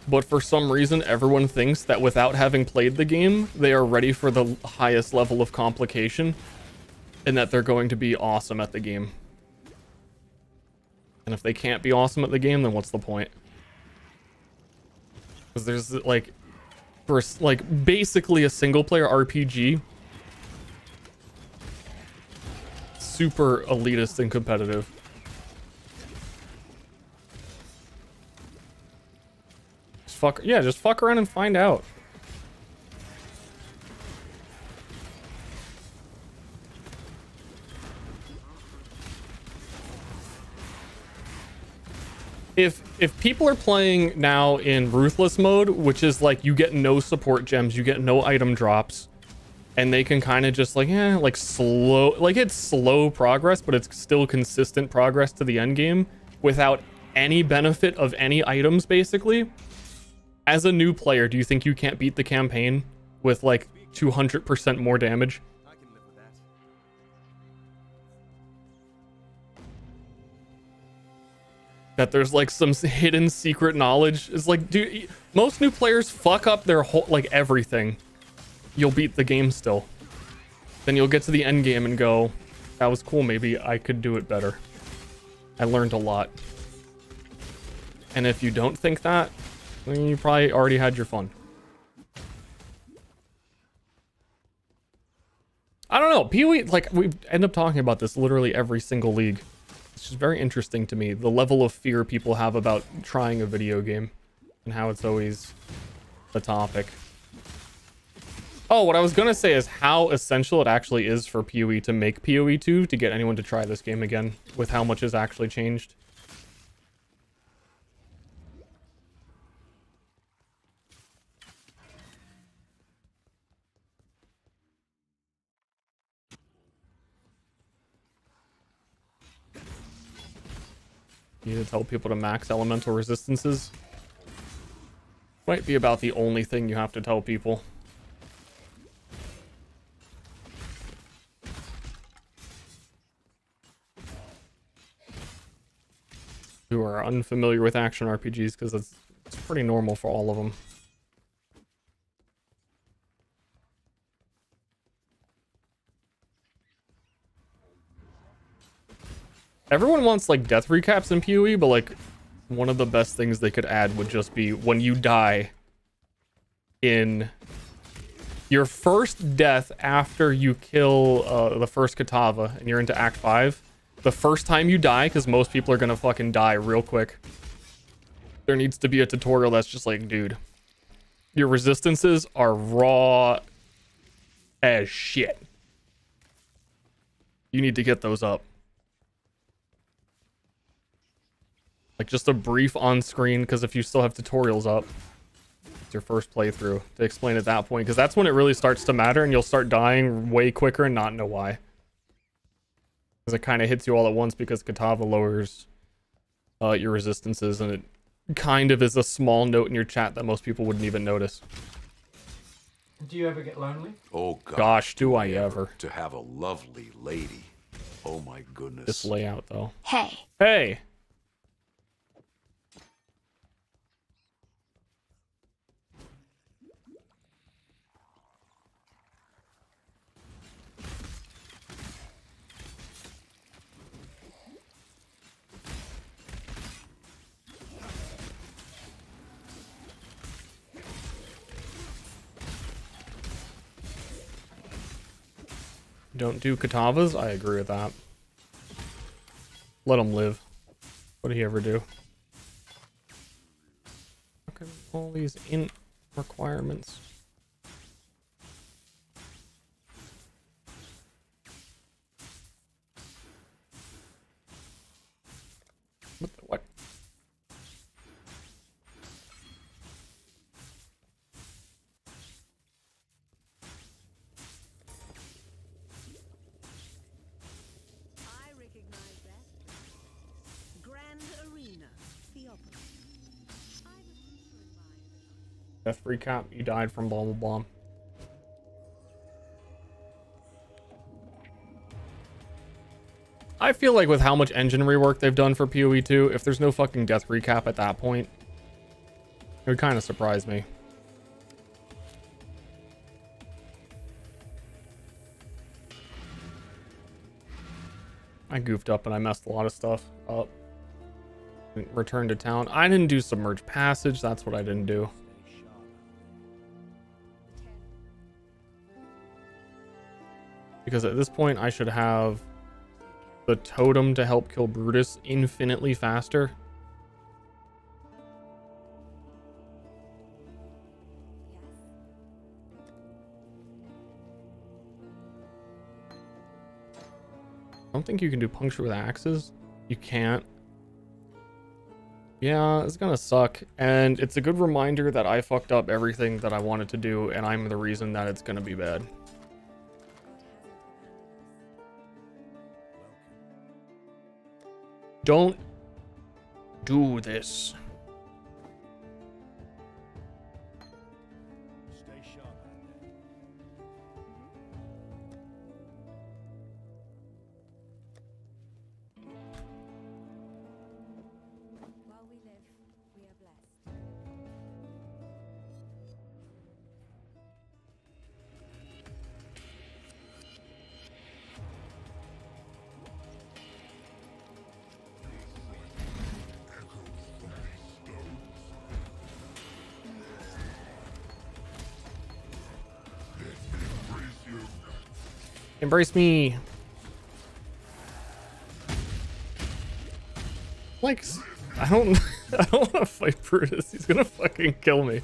But for some reason, everyone thinks that without having played the game, they are ready for the highest level of complication and that they're going to be awesome at the game. And if they can't be awesome at the game, then what's the point? Because there's like, for like basically a single player RPG, super elitist and competitive. Just fuck around and find out. If people are playing now in ruthless mode, which is like you get no support gems, you get no item drops, and they can kind of just like, like slow, like it's slow progress, but it's still consistent progress to the end game without any benefit of any items, basically. As a new player, do you think you can't beat the campaign with like 200% more damage? I can live with that. That there's like some hidden secret knowledge. It's like, dude, most new players fuck up their whole, like everything. You'll beat the game still. Then you'll get to the end game and go, that was cool, maybe I could do it better. I learned a lot. And if you don't think that, then you probably already had your fun. I don't know, PoE, like we end up talking about this literally every single league. It's just very interesting to me, the level of fear people have about trying a video game and how it's always the topic. Oh, what I was gonna say is how essential it actually is for PoE to make PoE 2 to get anyone to try this game again with how much has actually changed. You need to tell people to max elemental resistances. Might be about the only thing you have to tell people. Who are unfamiliar with action RPGs, because it's pretty normal for all of them. Everyone wants like death recaps in PoE, but like one of the best things they could add would just be when you die in your first death after you kill the first Katava and you're into Act 5. The first time you die, because most people are gonna fucking die real quick, there needs to be a tutorial that's just like, dude, your resistances are raw as shit. You need to get those up. Like just a brief on screen, because if you still have tutorials up, it's your first playthrough to explain at that point, because that's when it really starts to matter and you'll start dying way quicker and not know why. Because it kind of hits you all at once because Katava lowers your resistances, and it kind of is a small note in your chat that most people wouldn't even notice. Do you ever get lonely? Oh gosh, do I ever. To have a lovely lady. Oh my goodness. This layout though. Hey. Hey. Don't do Katavas? I agree with that. Let him live. What did he ever do? Fucking all these int requirements. What? Death recap, you died from blah blah blah. I feel like with how much engine rework they've done for PoE 2, if there's no fucking death recap at that point, it would kind of surprise me. I goofed up and I messed a lot of stuff up. Return to town. I didn't do submerged passage, that's what I didn't do. Because at this point, I should have the totem to help kill Brutus infinitely faster. I don't think you can do puncture with axes. You can't. Yeah, it's gonna suck. And it's a good reminder that I fucked up everything that I wanted to do, and I'm the reason that it's gonna be bad. Don't do this. Stay sharp out there. While we live, we are blessed. Embrace me. Like, I don't want to fight Brutus. He's gonna fucking kill me.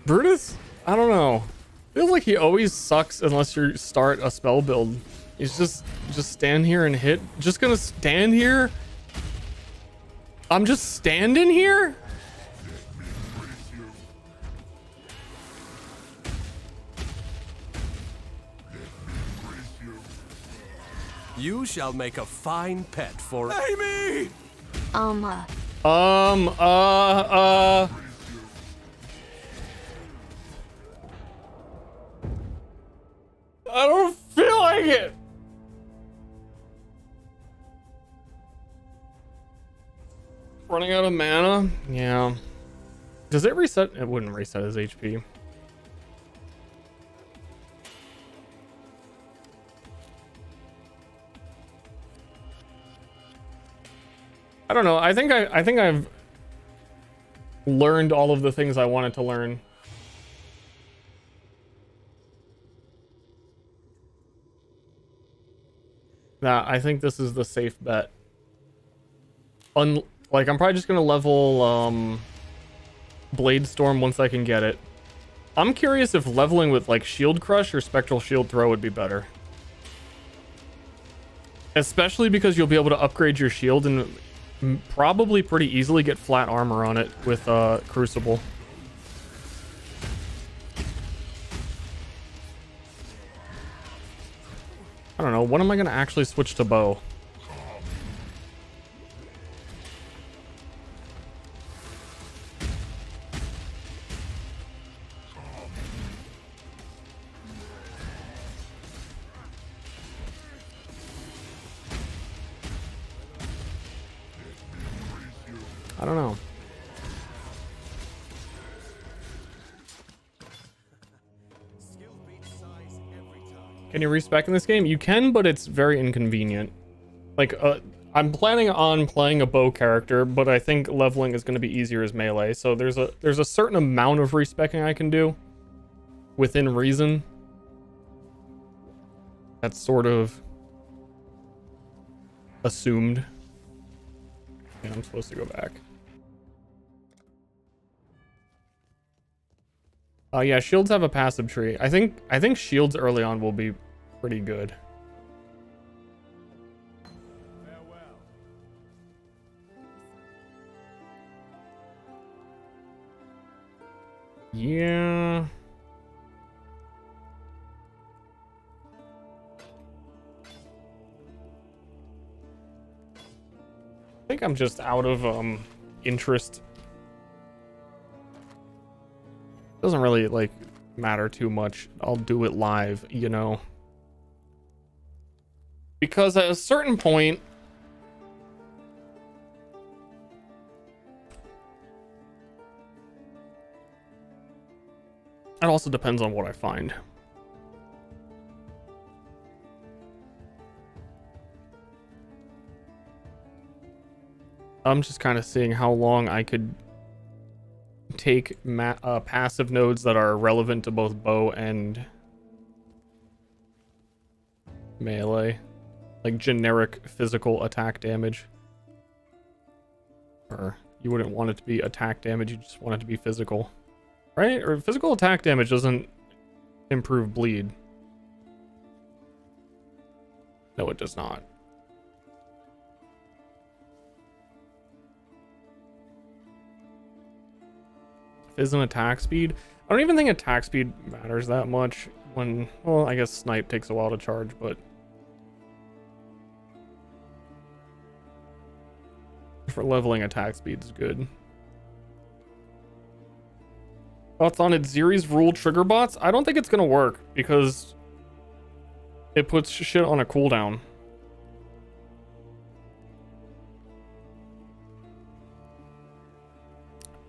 Brutus? I don't know. Feels like he always sucks unless you start a spell build. He's just stand here and hit. Just gonna stand here. I'm just standing here? You shall make a fine pet for Amy! I don't feel like it. Running out of mana? Yeah. Does it reset? It wouldn't reset his HP. I don't know. I think I've learned all of the things I wanted to learn. Nah, I think this is the safe bet. Like, I'm probably just gonna level Blade Storm once I can get it. I'm curious if leveling with like Shield Crush or Spectral Shield Throw would be better. Especially because you'll be able to upgrade your shield and probably pretty easily get flat armor on it with Crucible. I don't know. When am I gonna actually switch to bow? I don't know. Can you respec in this game? You can, but it's very inconvenient. Like, I'm planning on playing a bow character, but I think leveling is going to be easier as melee. So there's a certain amount of respecing I can do within reason. That's sort of assumed. Yeah, I'm supposed to go back. Yeah, shields have a passive tree. I think shields early on will be pretty good. Yeah. I think I'm just out of interest. Doesn't really like matter too much. I'll do it live, you know. Because at a certain point, it also depends on what I find. I'm just kind of seeing how long I could take passive nodes that are relevant to both bow and melee. Like generic physical attack damage. Or you wouldn't want it to be attack damage, you just want it to be physical. Right? Or physical attack damage doesn't improve bleed. No, it does not. Phys and attack speed. I don't even think attack speed matters that much when, well, I guess snipe takes a while to charge, but for leveling, attack speed is good. Thoughts on it? Ziri's rule trigger bots? I don't think it's gonna work because it puts shit on a cooldown.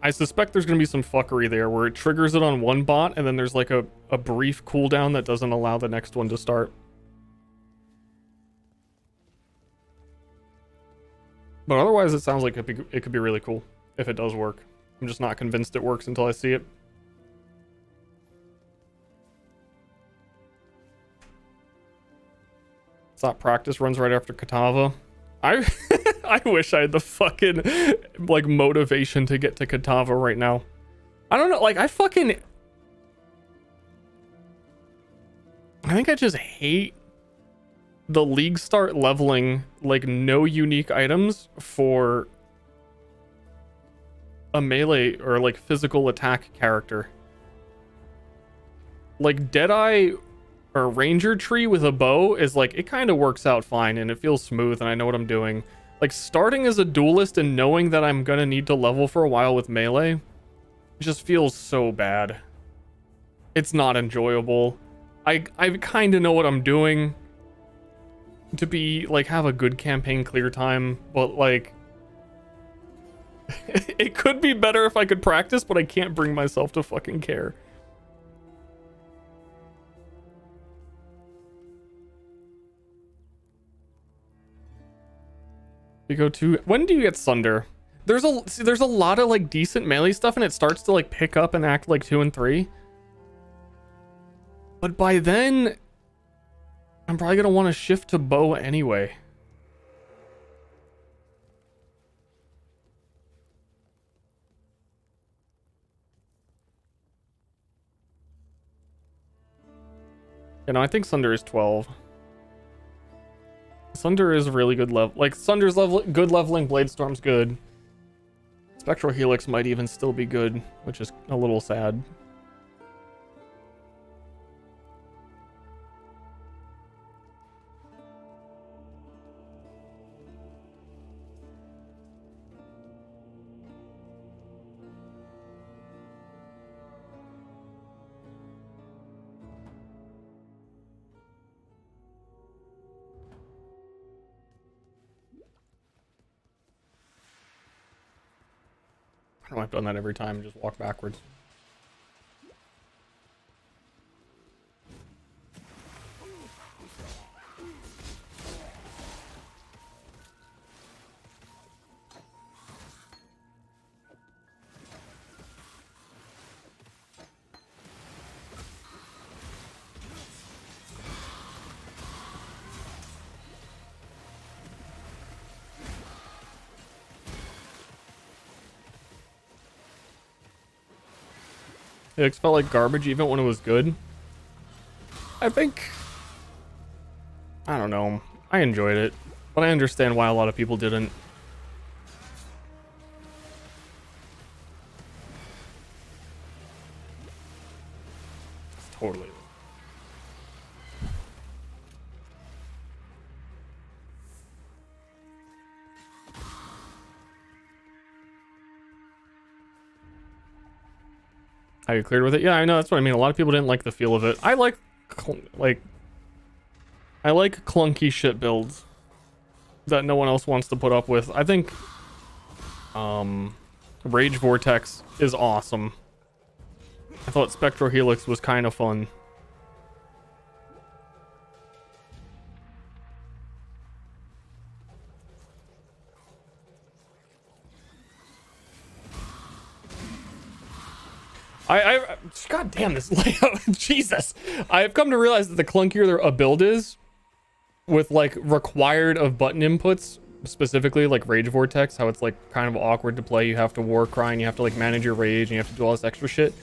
I suspect there's gonna be some fuckery there where it triggers it on one bot and then there's like a brief cooldown that doesn't allow the next one to start. But otherwise it sounds like it could be really cool if it does work. I'm just not convinced it works until I see it. Stop practice runs right after Katava. I wish I had the fucking like motivation to get to Katava right now. I don't know, like I think I just hate the league start leveling like no unique items for a melee or like physical attack character. Like Deadeye or Ranger Tree with a bow is like, it kind of works out fine and it feels smooth and I know what I'm doing. Like starting as a duelist and knowing that I'm gonna need to level for a while with melee, it just feels so bad. It's not enjoyable. I kind of know what I'm doing to be like, have a good campaign clear time, but like, it could be better if I could practice, but I can't bring myself to fucking care. You go to, when do you get Sunder? There's a lot of like decent melee stuff and it starts to like pick up and act like 2 and 3. But by then, I'm probably gonna want to shift to bow anyway. You know, I think Sunder is 12. Sunder is really good level. Like, Sunder's good leveling, Bladestorm's good. Spectral Helix might even still be good, which is a little sad. I know I've done that every time and just walk backwards. It felt like garbage even when it was good. I think, I don't know. I enjoyed it, but I understand why a lot of people didn't. It's totally. Are you cleared with it? Yeah, I know. That's what I mean. A lot of people didn't like the feel of it. I like clunky shit builds that no one else wants to put up with. I think Rage Vortex is awesome. I thought Spectral Helix was kind of fun. God damn this layout. Jesus. I've come to realize that the clunkier a build is with like required of button inputs, specifically like Rage Vortex, how it's like kind of awkward to play. You have to war cry and you have to like manage your rage and you have to do all this extra shit.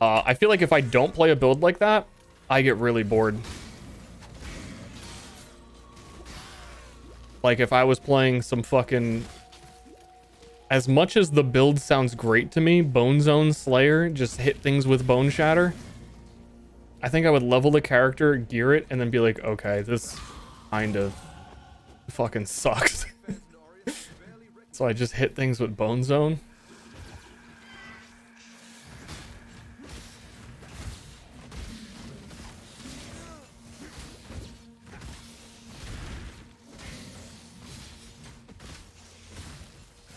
I feel like if I don't play a build like that, I get really bored. Like if I was playing some fucking... As much as the build sounds great to me, Bone Zone Slayer, just hit things with Bone Shatter, I think I would level the character, gear it, and then be like, okay, this kind of fucking sucks. So I just hit things with Bone Zone.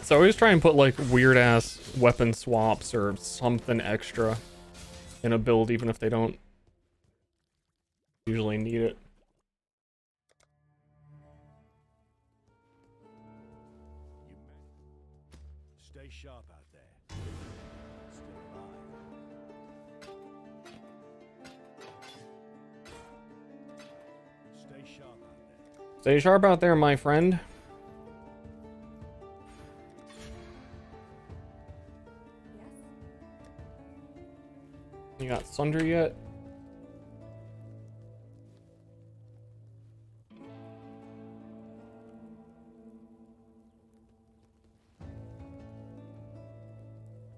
So I always try and put like weird ass weapon swaps or something extra in a build, even if they don't usually need it. Stay sharp out there. Stay sharp out there. Stay sharp out there, my friend. You got Sunder yet?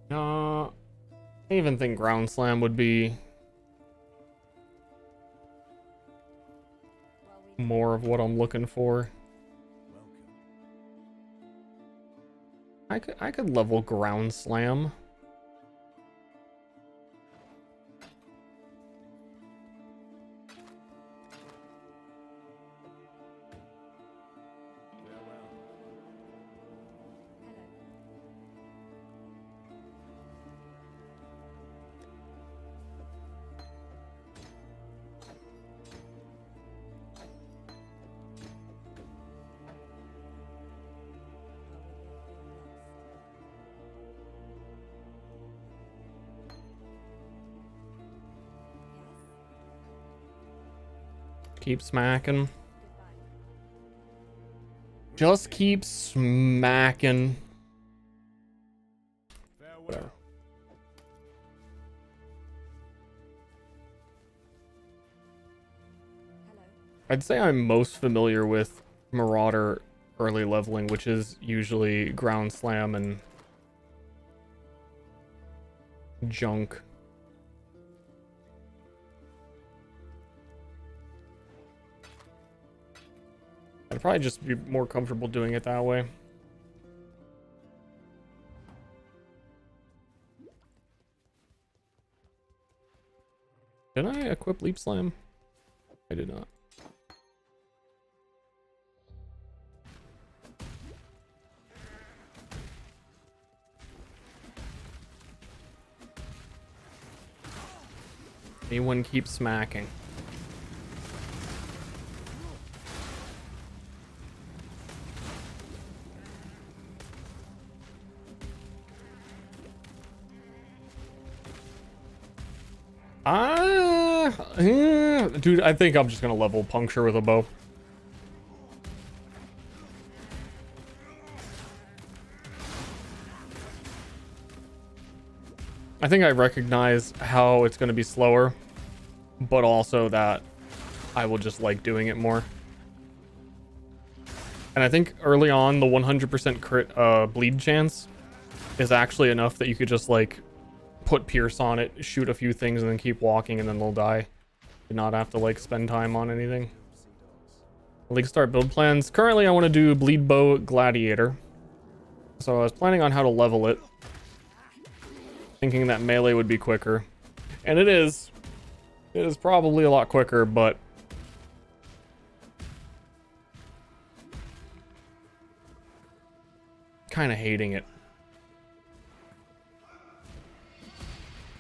I even think Ground Slam would be more of what I'm looking for. I could level Ground Slam. Keep smacking. Just keep smacking. Whatever. I'd say I'm most familiar with Marauder early leveling, which is usually Ground Slam and junk. I'd probably just be more comfortable doing it that way. Did I equip Leap Slam? I did not. Anyone keep smacking. Dude, I think I'm just gonna level Puncture with a bow. I think I recognize how it's going to be slower, but also that I will just like doing it more. And I think early on, the 100% crit bleed chance is actually enough that you could just like put Pierce on it, shoot a few things, and then keep walking, and then they'll die. Do not have to like spend time on anything. League start build plans. Currently, I want to do Bleed Bow Gladiator. So I was planning on how to level it, thinking that melee would be quicker. And it is. It is probably a lot quicker, but kind of hating it.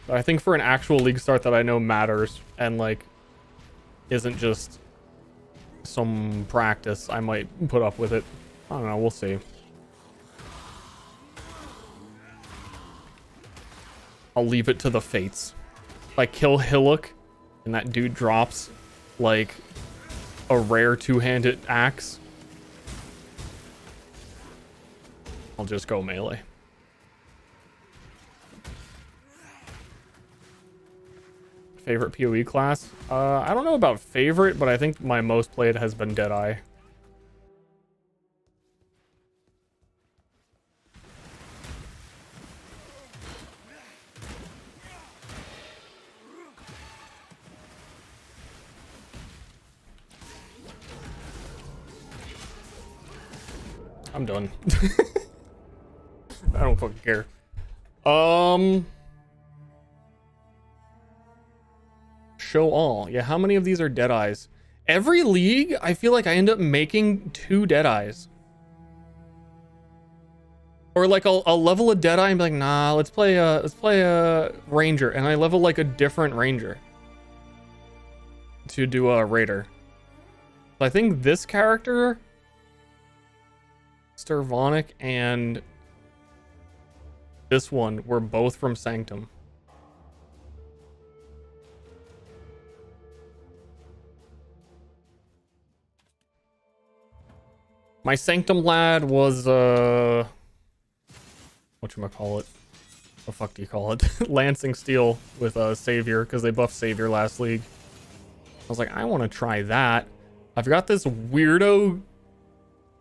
But I think for an actual league start that I know matters and like isn't just some practice, I might put up with it. I don't know, we'll see. I'll leave it to the fates. If I kill Hillock and that dude drops like a rare two-handed axe, I'll just go melee. Favorite PoE class? I don't know about favorite, but I think my most played has been Deadeye. I'm done. I don't fucking care. Show all. Yeah, how many of these are Deadeyes? Every league, I feel like I end up making 2 Deadeyes. Or like I'll level a Deadeye and be like, nah, let's play a Ranger, and I level like a different Ranger to do a Raider. So I think this character, Ster and this one were both from Sanctum. My Sanctum lad was whatchamacallit? The fuck do you call it? Lancing Steel with Savior, because they buffed Savior last league. I was like, I want to try that. I've got this weirdo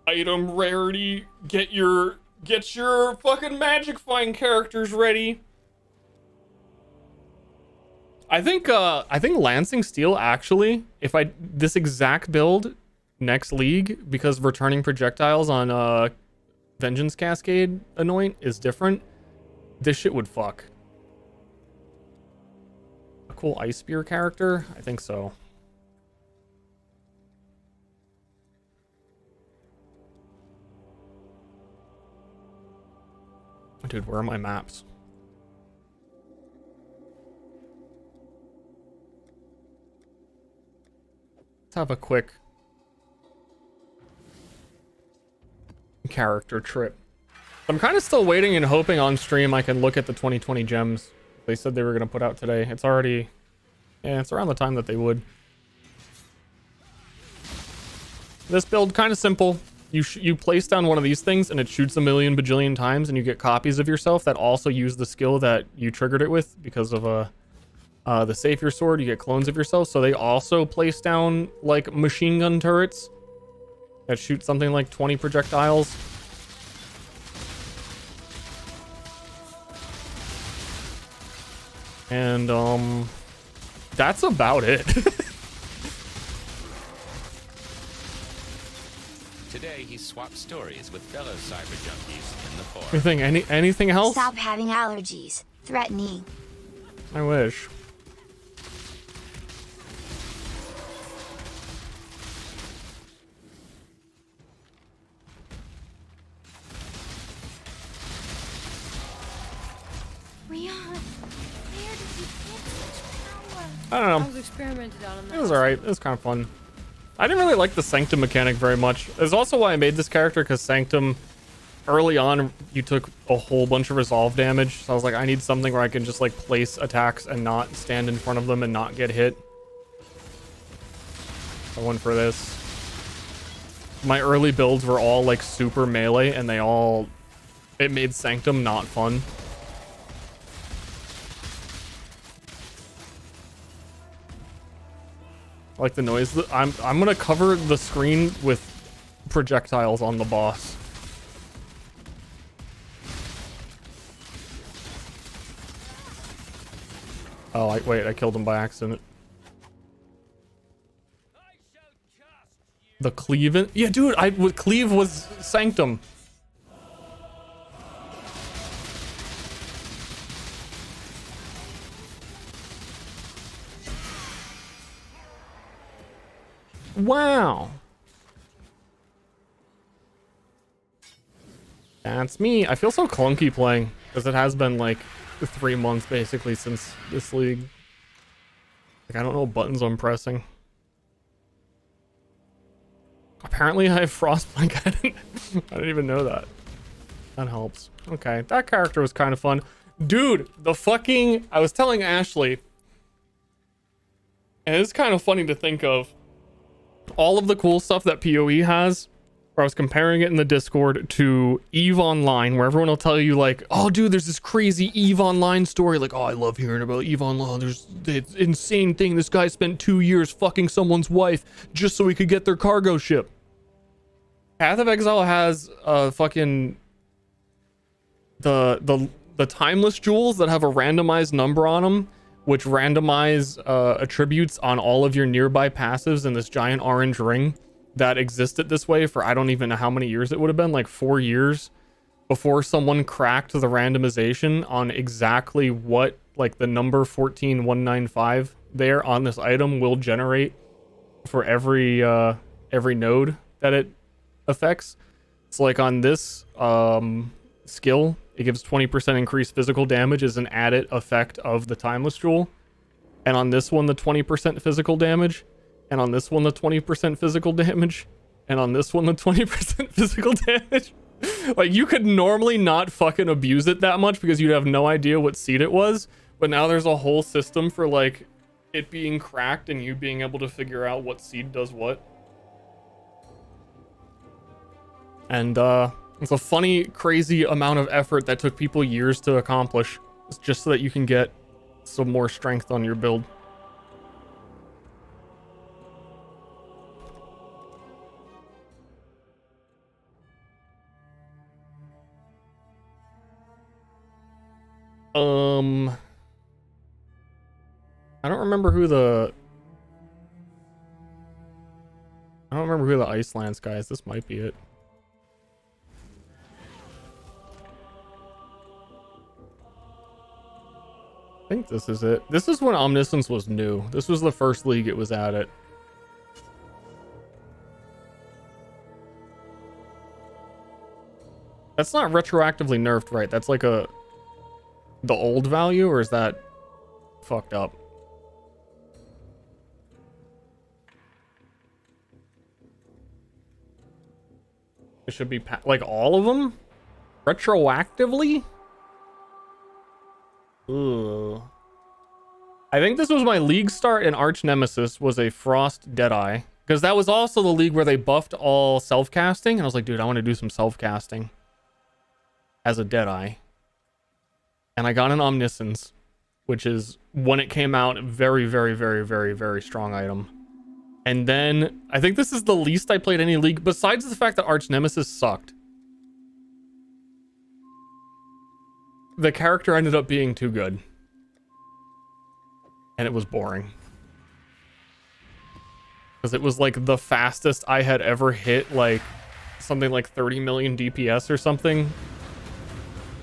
item rarity. Get your fucking magic find characters ready. I think Lancing Steel actually, if I this exact build next league, because returning projectiles on Vengeance Cascade Anoint is different, this shit would fuck. A cool Ice Spear character? I think so. Dude, where are my maps? Let's have a quick character trip. I'm kind of still waiting and hoping on stream I can look at the 2020 gems they said they were going to put out today. It's already, yeah, it's around the time that they would. This build, kind of simple. You place down one of these things and it shoots a million bajillion times, and you get copies of yourself that also use the skill that you triggered it with because of the Savior Sword. You get clones of yourself, so they also place down like machine gun turrets that shoot something like 20 projectiles. And that's about it. Today he swapped stories with fellow cyber junkies in the forest. Anything else? Stop having allergies. Threatening. I wish. I don't know. I was experimented on it was alright. It was kind of fun. I didn't really like the Sanctum mechanic very much. It's also why I made this character, because Sanctum, early on, you took a whole bunch of resolve damage. So I was like, I need something where I can just like place attacks and not stand in front of them and not get hit. I went for this. My early builds were all like super melee, and it made Sanctum not fun. I like the noise. I'm gonna cover the screen with projectiles on the boss. Oh, wait, I killed him by accident. The cleave? Yeah, dude, with cleave was Sanctum. Wow. That's me. I feel so clunky playing because it has been like 3 months basically since this league. Like, I don't know what buttons I'm pressing. Apparently I have Frostblink. I didn't even know that. That helps. Okay, that character was kind of fun. Dude, I was telling Ashley, and it's kind of funny to think of all of the cool stuff that PoE has. Where I was comparing it in the Discord to EVE Online, where everyone will tell you like, oh dude, there's this crazy EVE Online story. Like, oh, I love hearing about EVE Online. There's this insane thing. This guy spent 2 years fucking someone's wife just so he could get their cargo ship. Path of Exile has fucking the timeless jewels that have a randomized number on them, which randomize attributes on all of your nearby passives in this giant orange ring that existed this way for I don't even know how many years it would have been, like 4 years before someone cracked the randomization on exactly what like the number 14195 there on this item will generate for every node that it affects. So like on this skill, it gives 20% increased physical damage as an added effect of the timeless jewel, and on this one the 20% physical damage, and on this one the 20% physical damage, and on this one the 20% physical damage. Like, you could normally not fucking abuse it that much because you'd have no idea what seed it was, but now there's a whole system for like it being cracked and you being able to figure out what seed does what. And it's a funny, crazy amount of effort that took people years to accomplish, just so that you can get some more strength on your build. I don't remember who the Ice Lance guy is. This might be it. I think this is it. This is when Omniscience was new. This was the first league it was at it. That's not retroactively nerfed, right? That's like the old value, or is that fucked up? It should be like all of them retroactively. Ugh. I think this was my league start, and arch nemesis was a Frost Deadeye, because that was also the league where they buffed all self-casting, and I was like, dude, I want to do some self-casting as a Deadeye. And I got an Omniscience, which is, when it came out, very, very, very, very, very strong item. And then I think this is the least I played any league, besides the fact that arch nemesis sucked. The character ended up being too good, and it was boring, because it was like the fastest I had ever hit, like something like 30 million DPS or something,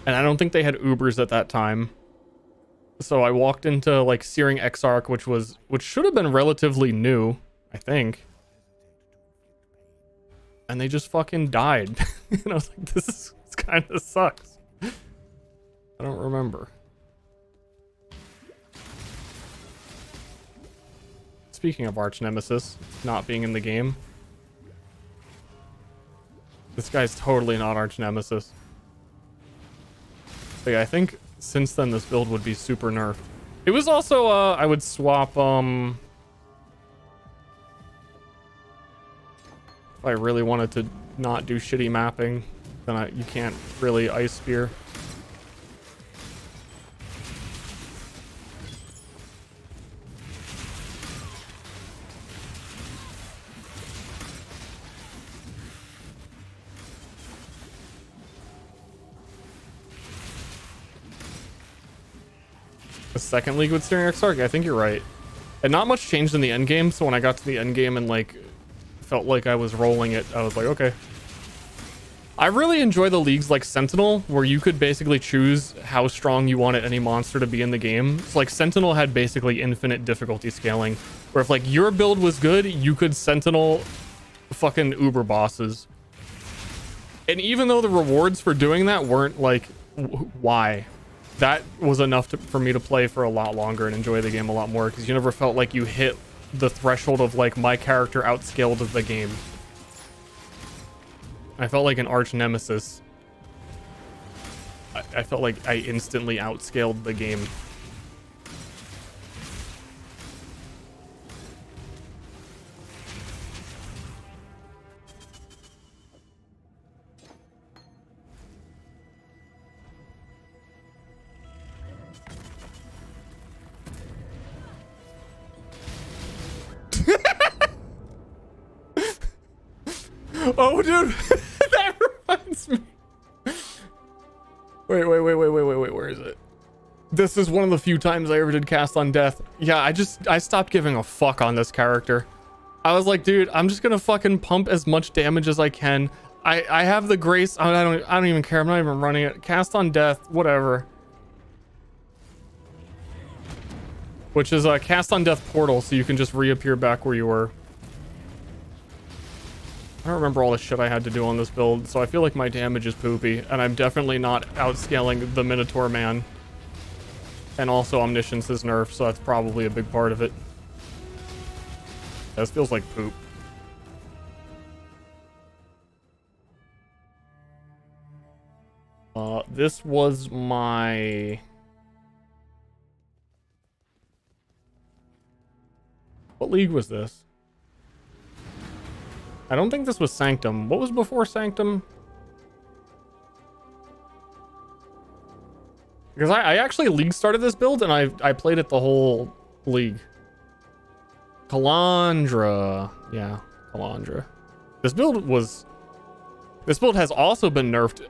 and I don't think they had Ubers at that time. So I walked into like Searing Exarch, which should have been relatively new, I think, and they just fucking died. And I was like, this kind of sucks. I don't remember. Speaking of arch nemesis not being in the game, this guy's totally not arch nemesis. But yeah, I think since then this build would be super nerfed. It was also I would swap if I really wanted to not do shitty mapping, then you can't really ice spear. The second league with Ster Stark? I think you're right. And not much changed in the end game, so when I got to the end game and like felt like I was rolling it, I was like, okay. I really enjoy the leagues like Sentinel, where you could basically choose how strong you wanted any monster to be in the game. It's like Sentinel had basically infinite difficulty scaling, where if like your build was good, you could Sentinel fucking uber bosses. And even though the rewards for doing that weren't like, why? That was enough for me to play for a lot longer and enjoy the game a lot more, because you never felt like you hit the threshold of like, my character outscaled the game. I felt like an arch nemesis. I felt like I instantly outscaled the game. Oh, dude, that reminds me. Wait, where is it? This is one of the few times I ever did cast on death. Yeah, I stopped giving a fuck on this character. I was like, dude, I'm just gonna fucking pump as much damage as I can. I have the grace. I don't even care. I'm not even running it. Cast on death, whatever. Which is a cast on death portal, so you can just reappear back where you were. I don't remember all the shit I had to do on this build, so I feel like my damage is poopy, and I'm definitely not outscaling the Minotaur man. And also Omniscience is nerfed, so that's probably a big part of it. This feels like poop. This was my... What league was this? I don't think this was Sanctum. What was before Sanctum? Because I actually league started this build and I played it the whole league. Calandra. Yeah, Calandra. This build has also been nerfed a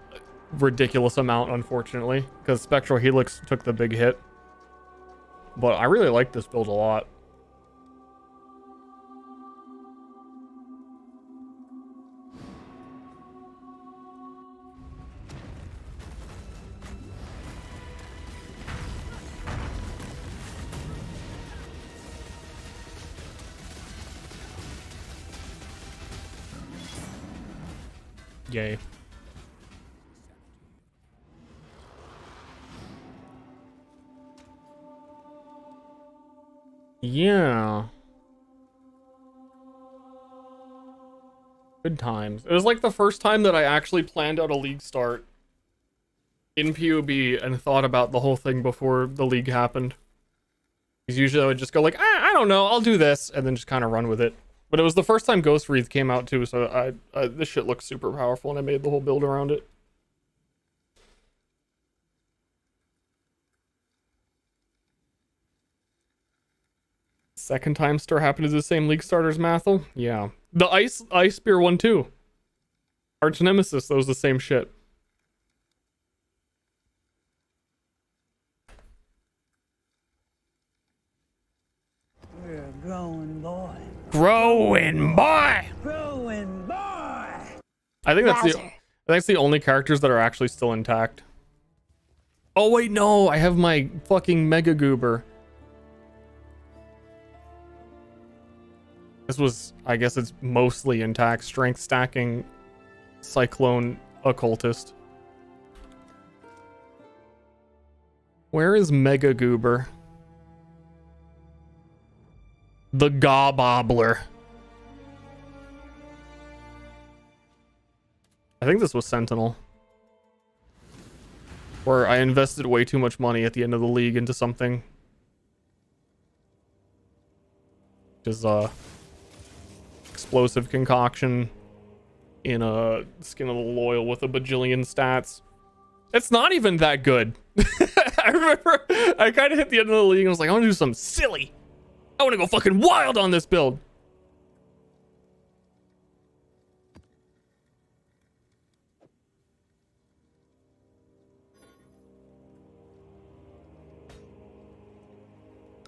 ridiculous amount, unfortunately, because Spectral Helix took the big hit. But I really like this build a lot. Yay. Yeah. Good times. It was like the first time that I actually planned out a league start in PUB and thought about the whole thing before the league happened. Because usually I would just go like, I don't know, I'll do this, and then just kind of run with it. But it was the first time Ghost Wreath came out too, so this shit looks super powerful, and I made the whole build around it. Second time Ster happened to the same league starters, Mathel? Yeah. The Ice Spear one too. Arch Nemesis, that was the same shit. We're a growing boy. Growing boy! Growing boy! I think that's the only characters that are actually still intact. Oh wait, no, I have my fucking Mega Goober. This was, I guess it's mostly intact. Strength stacking Cyclone Occultist. Where is Mega Goober? The Gobbobler. I think this was Sentinel. Where I invested way too much money at the end of the league into something. Which is, explosive concoction in a Skin of the Loyal with a bajillion stats. It's not even that good. I remember I kind of hit the end of the league and was like, I want to do something silly. I want to go fucking wild on this build.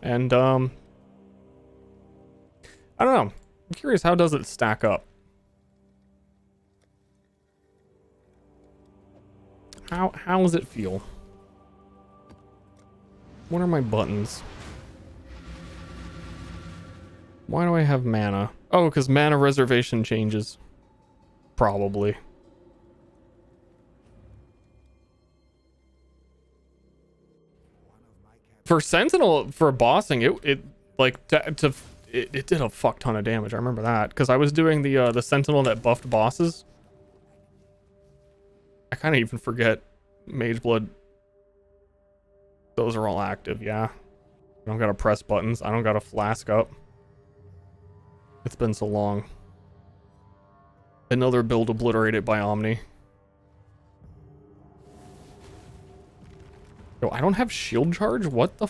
And I don't know. I'm curious, how does it stack up? How does it feel? What are my buttons? Why do I have mana? Oh, because mana reservation changes. Probably. For Sentinel, for bossing, it did a fuck ton of damage. I remember that because I was doing the Sentinel that buffed bosses. I kind of even forget Mage Blood. Those are all active, yeah. I don't gotta press buttons. I don't gotta flask up. It's been so long. Another build obliterated by Omni. Yo, I don't have shield charge? What the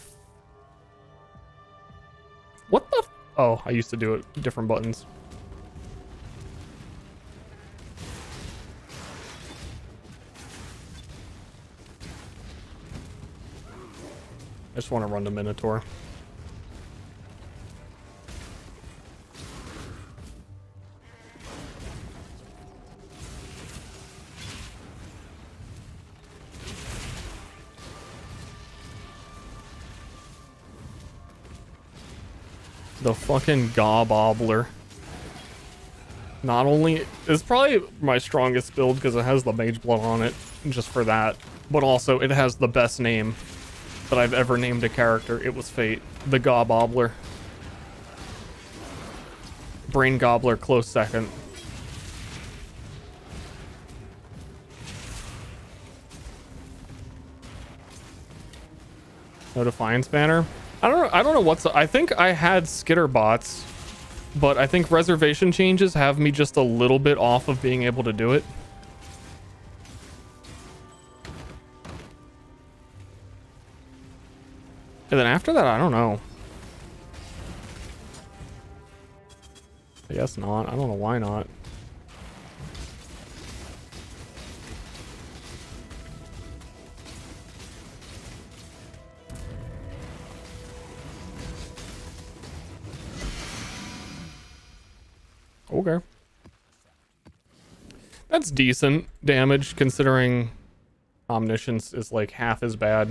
what the oh, I used to do it. Different buttons. I just want to run the Minotaur. The fucking Gobbler. Not only it's probably my strongest build because it has the Mage Blood on it, just for that, but also it has the best name that I've ever named a character. It was Fate. The Gobbler. Brain Gobbler, close second. No Defiance banner. I don't know what's. I think I had Skitter bots, but I think reservation changes have me just a little bit off of being able to do it. And then after that, I don't know. I guess not. I don't know why not. Okay. That's decent damage considering Omniscience is like half as bad.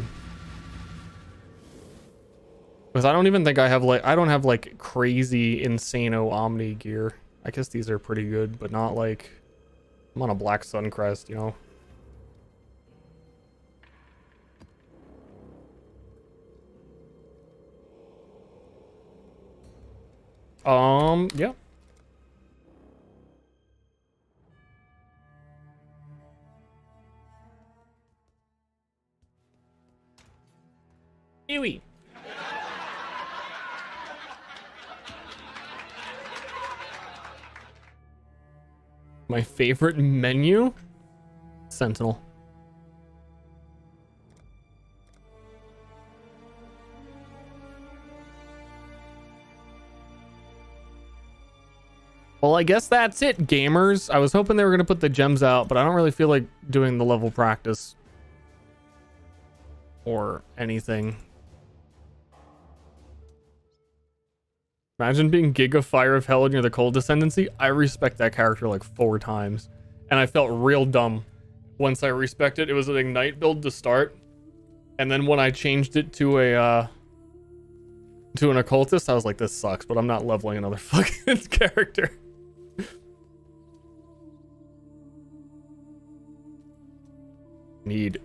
Because I don't even think I have like, I don't have like crazy insano Omni gear. I guess these are pretty good, but not like, I'm on a Black Sun crest, you know? Yeah. Ewy. My favorite menu? Sentinel. Well, I guess that's it, gamers. I was hoping they were going to put the gems out, but I don't really feel like doing the level practice or anything. Imagine being Giga Fire of Hell and you're the Cold Descendancy. I respect that character like 4 times. And I felt real dumb once I respected it. It was an Ignite build to start. And then when I changed it to a to an Occultist, I was like, this sucks, but I'm not leveling another fucking character. Need.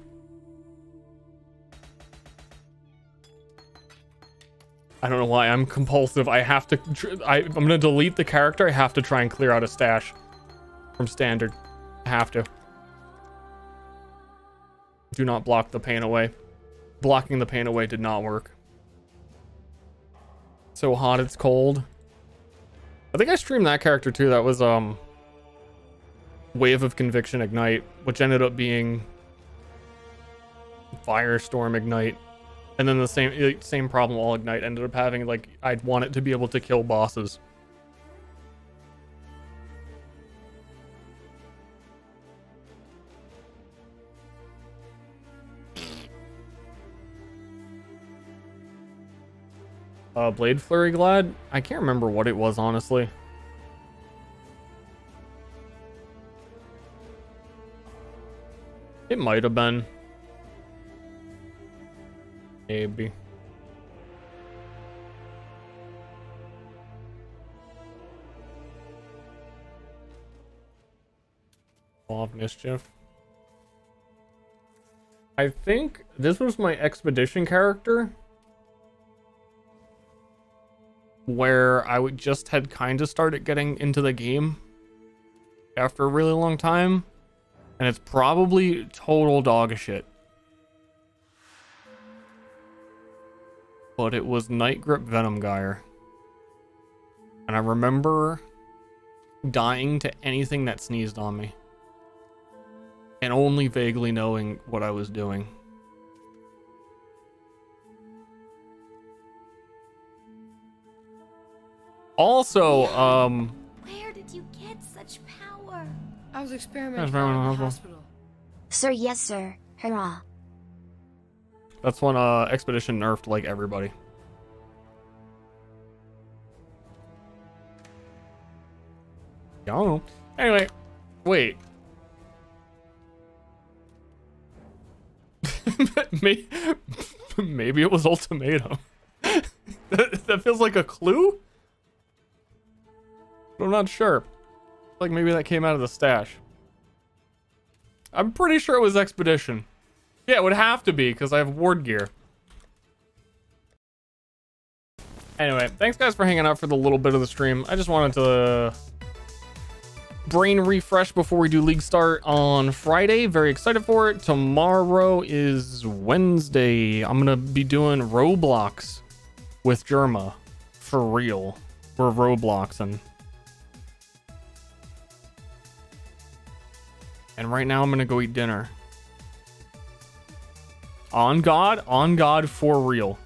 I don't know why I'm compulsive. I have to. I'm gonna delete the character. I have to try and clear out a stash from standard. I have to. Do not block the pain away. Blocking the pain away did not work. So hot it's cold. I think I streamed that character too. That was Wave of Conviction Ignite, which ended up being Firestorm Ignite. And then the same problem all Ignite ended up having. Like, I'd want it to be able to kill bosses. Blade Flurry Glad? I can't remember what it was, honestly. It might have been. Maybe. Law of Mischief. I think this was my expedition character, where I would just had kind of started getting into the game after a really long time, and it's probably total dog shit. But it was Night Grip Venom Gyre. And I remember dying to anything that sneezed on me. And only vaguely knowing what I was doing. Also, Where did you get such power? I was experimenting in the hospital. Sir, yes, sir. Hurrah. That's when Expedition nerfed like everybody. I don't know. Anyway, wait. Maybe it was Ultimatum. that feels like a clue? But I'm not sure. Like maybe that came out of the stash. I'm pretty sure it was Expedition. Yeah, it would have to be because I have ward gear. Anyway, thanks guys for hanging out for the little bit of the stream. I just wanted to brain refresh before we do League Start on Friday. Very excited for it. Tomorrow is Wednesday. I'm gonna be doing Roblox with Germa for real. We're Robloxing. And right now I'm gonna go eat dinner. On God for real.